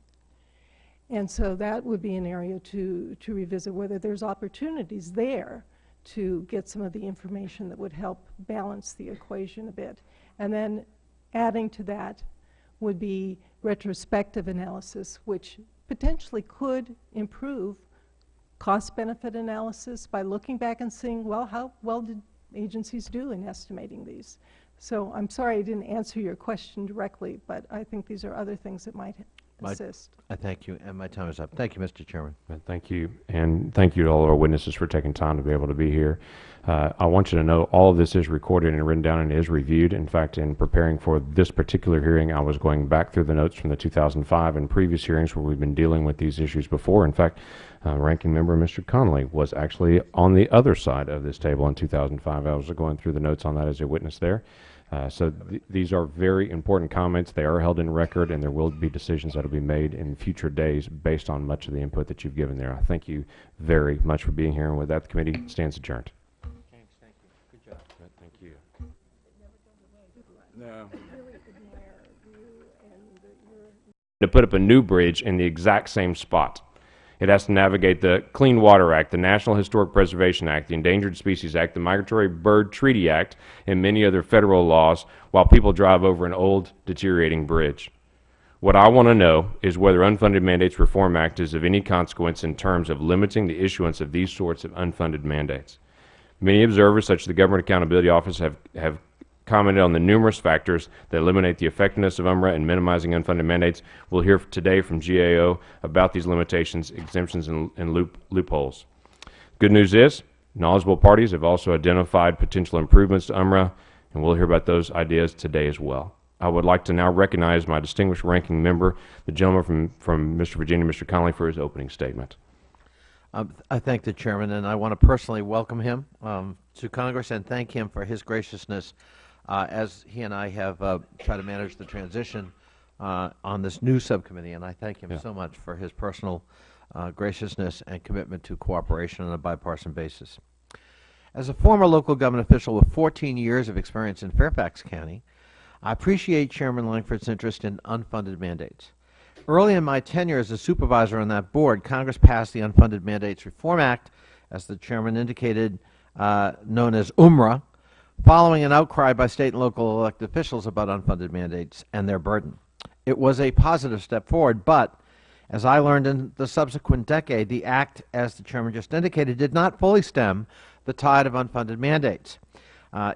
And so that would be an area to revisit whether there's opportunities there to get some of the information that would help balance the equation a bit. And then adding to that would be retrospective analysis, which potentially could improve cost-benefit analysis by looking back and seeing, well, how well did agencies do in estimating these? So I'm sorry I didn't answer your question directly, but I think these are other things that might assist. I thank you, and my time is up. Thank you, Mr. Chairman. Thank you, and thank you to all of our witnesses for taking time to be able to be here. I want you to know all of this is recorded and written down and is reviewed. In fact, in preparing for this particular hearing, I was going back through the notes from the 2005 and previous hearings where we've been dealing with these issues before. In fact, Ranking Member Mr. Connolly was actually on the other side of this table in 2005. I was going through the notes on that as a witness there. These are very important comments. They are held in record, and there will be decisions that will be made in future days based on much of the input that you've given there. I thank you very much for being here, and with that, the committee stands adjourned. James, thank you. Good job. Thank you. No. To put up a new bridge in the exact same spot. It has to navigate the Clean Water Act, the National Historic Preservation Act, the Endangered Species Act, the Migratory Bird Treaty Act, and many other federal laws while people drive over an old, deteriorating bridge. What I want to know is whether Unfunded Mandates Reform Act is of any consequence in terms of limiting the issuance of these sorts of unfunded mandates. Many observers, such as the Government Accountability Office, have commented on the numerous factors that eliminate the effectiveness of UMRA in minimizing unfunded mandates. We'll hear today from GAO about these limitations, exemptions, and loopholes. Good news is, knowledgeable parties have also identified potential improvements to UMRA, and we'll hear about those ideas today as well. I would like to now recognize my distinguished ranking member, the gentleman from Mr. Virginia, Mr. Connolly, for his opening statement. I thank the chairman, and I want to personally welcome him to Congress and thank him for his graciousness as he and I have tried to manage the transition on this new subcommittee, and I thank him so much for his personal graciousness and commitment to cooperation on a bipartisan basis. As a former local government official with 14 years of experience in Fairfax County, I appreciate Chairman Lankford's interest in unfunded mandates. Early in my tenure as a supervisor on that board, Congress passed the Unfunded Mandates Reform Act, as the chairman indicated, known as UMRA, following an outcry by state and local elected officials about unfunded mandates and their burden. It was a positive step forward, but as I learned in the subsequent decade, the act, as the chairman just indicated, did not fully stem the tide of unfunded mandates.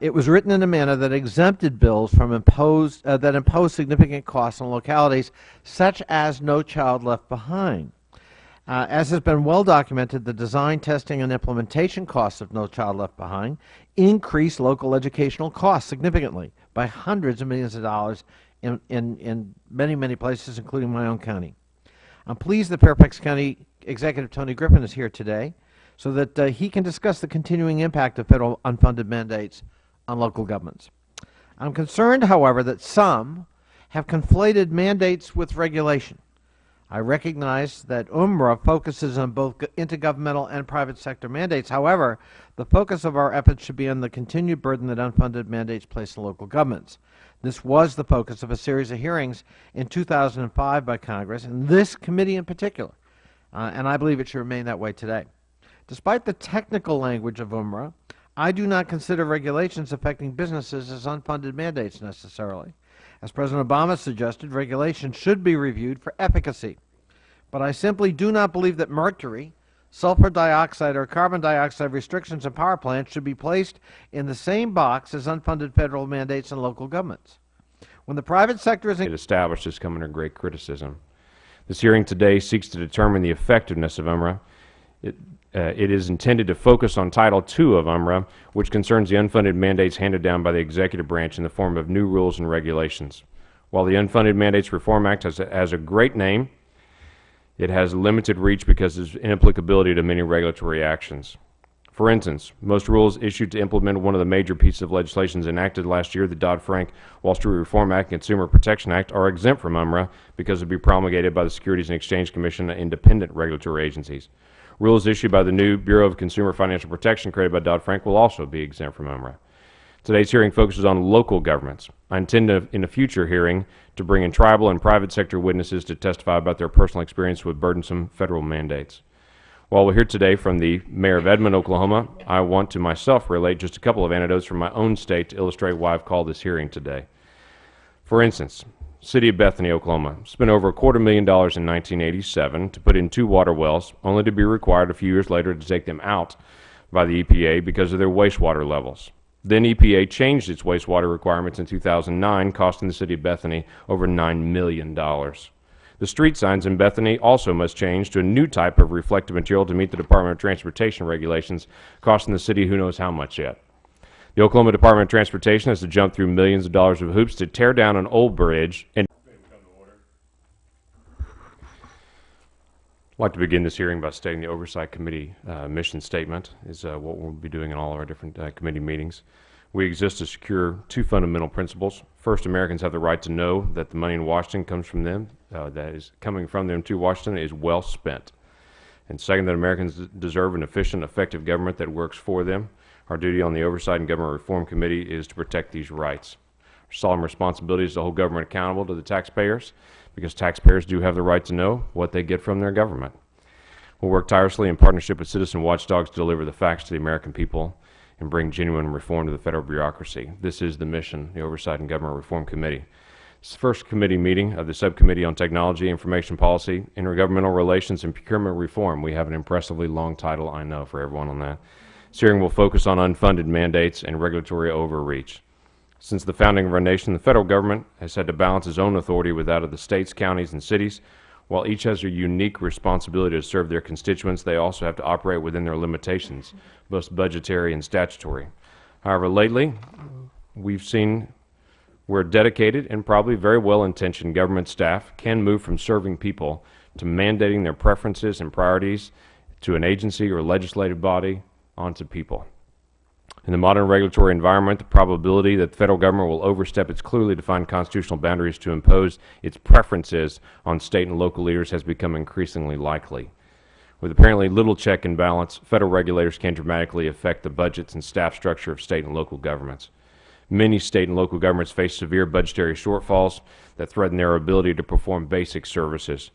It was written in a manner that exempted bills from that imposed significant costs on localities such as No Child Left Behind. As has been well documented, the design, testing, and implementation costs of No Child Left Behind increased local educational costs significantly by hundreds of millions of dollars in many, many places, including my own county. I'm pleased that Fairfax County Executive Tony Griffin is here today so that he can discuss the continuing impact of federal unfunded mandates on local governments. I'm concerned, however, that some have conflated mandates with regulation. I recognize that UMRA focuses on both intergovernmental and private sector mandates. However, the focus of our efforts should be on the continued burden that unfunded mandates place on local governments. This was the focus of a series of hearings in 2005 by Congress, and this committee in particular, and I believe it should remain that way today. Despite the technical language of UMRA, I do not consider regulations affecting businesses as unfunded mandates necessarily. As President Obama suggested, regulation should be reviewed for efficacy. But I simply do not believe that mercury, sulfur dioxide, or carbon dioxide restrictions in power plants should be placed in the same box as unfunded federal mandates in local governments. When the private sector is established has come under great criticism. This hearing today seeks to determine the effectiveness of UMRA. It is intended to focus on Title II of UMRA, which concerns the unfunded mandates handed down by the executive branch in the form of new rules and regulations. While the Unfunded Mandates Reform Act has a great name, it has limited reach because of its inapplicability to many regulatory actions. For instance, most rules issued to implement one of the major pieces of legislation enacted last year, the Dodd-Frank Wall Street Reform Act and Consumer Protection Act, are exempt from UMRA because it would be promulgated by the Securities and Exchange Commission and independent regulatory agencies. Rules issued by the new Bureau of Consumer Financial Protection created by Dodd-Frank will also be exempt from UMRA. Today's hearing focuses on local governments. I intend in a future hearing to bring in tribal and private sector witnesses to testify about their personal experience with burdensome federal mandates. While we're here today from the Mayor of Edmond, Oklahoma, I want to myself relate just a couple of anecdotes from my own state to illustrate why I've called this hearing today. For instance, City of Bethany, Oklahoma, spent over $250,000 in 1987 to put in 2 water wells, only to be required a few years later to take them out by the EPA because of their wastewater levels. Then EPA changed its wastewater requirements in 2009, costing the City of Bethany over $9 million. The The street signs in Bethany also must change to a new type of reflective material to meet the Department of Transportation regulations, costing the city who knows how much yet. The Oklahoma Department of Transportation has to jump through millions of dollars of hoops to tear down an old bridge and I'd like to begin this hearing by stating the Oversight Committee mission statement is what we'll be doing in all our different committee meetings. We exist to secure two fundamental principles. First, Americans have the right to know that the money in Washington comes from them, that is coming from them to Washington is well spent. And second, that Americans deserve an efficient, effective government that works for them. Our duty on the Oversight and Government Reform Committee is to protect these rights. Our solemn responsibility is to hold government accountable to the taxpayers, because taxpayers do have the right to know what they get from their government. We'll work tirelessly in partnership with citizen watchdogs to deliver the facts to the American people and bring genuine reform to the federal bureaucracy. This is the mission, the Oversight and Government Reform Committee. It's the first committee meeting of the Subcommittee on Technology, Information Policy, Intergovernmental Relations, and Procurement Reform. We have an impressively long title, I know, for everyone on that. This hearing will focus on unfunded mandates and regulatory overreach. Since the founding of our nation, the federal government has had to balance its own authority with that of the states, counties, and cities. While each has a unique responsibility to serve their constituents, they also have to operate within their limitations, both budgetary and statutory. However, lately, we've seen where dedicated and probably very well-intentioned government staff can move from serving people to mandating their preferences and priorities to an agency or legislative body onto people. In the modern regulatory environment, the probability that the federal government will overstep its clearly defined constitutional boundaries to impose its preferences on state and local leaders has become increasingly likely. With apparently little check and balance, federal regulators can dramatically affect the budgets and staff structure of state and local governments. Many state and local governments face severe budgetary shortfalls that threaten their ability to perform basic services.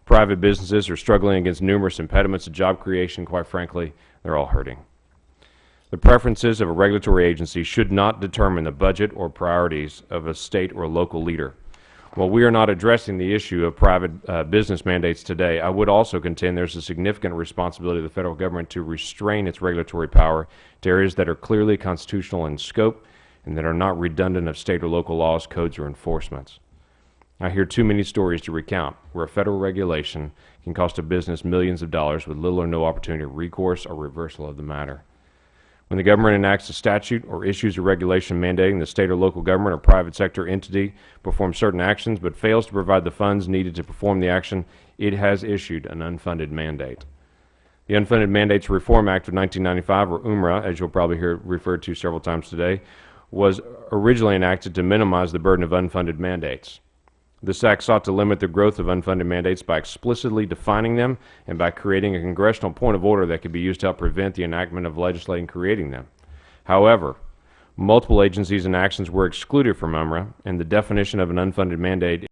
Private businesses are struggling against numerous impediments to job creation. Quite frankly, they're all hurting. The preferences of a regulatory agency should not determine the budget or priorities of a state or local leader. While we are not addressing the issue of private business mandates today, I would also contend there's a significant responsibility of the federal government to restrain its regulatory power to areas that are clearly constitutional in scope and that are not redundant of state or local laws, codes, or enforcements. I hear too many stories to recount where a federal regulation can cost a business millions of dollars with little or no opportunity of recourse or reversal of the matter. When the government enacts a statute or issues a regulation mandating the state or local government or private sector entity perform certain actions but fails to provide the funds needed to perform the action, it has issued an unfunded mandate. The Unfunded Mandates Reform Act of 1995, or UMRA, as you'll probably hear referred to several times today, was originally enacted to minimize the burden of unfunded mandates. This act sought to limit the growth of unfunded mandates by explicitly defining them and by creating a congressional point of order that could be used to help prevent the enactment of legislation creating them. However, multiple agencies and actions were excluded from UMRA, and the definition of an unfunded mandate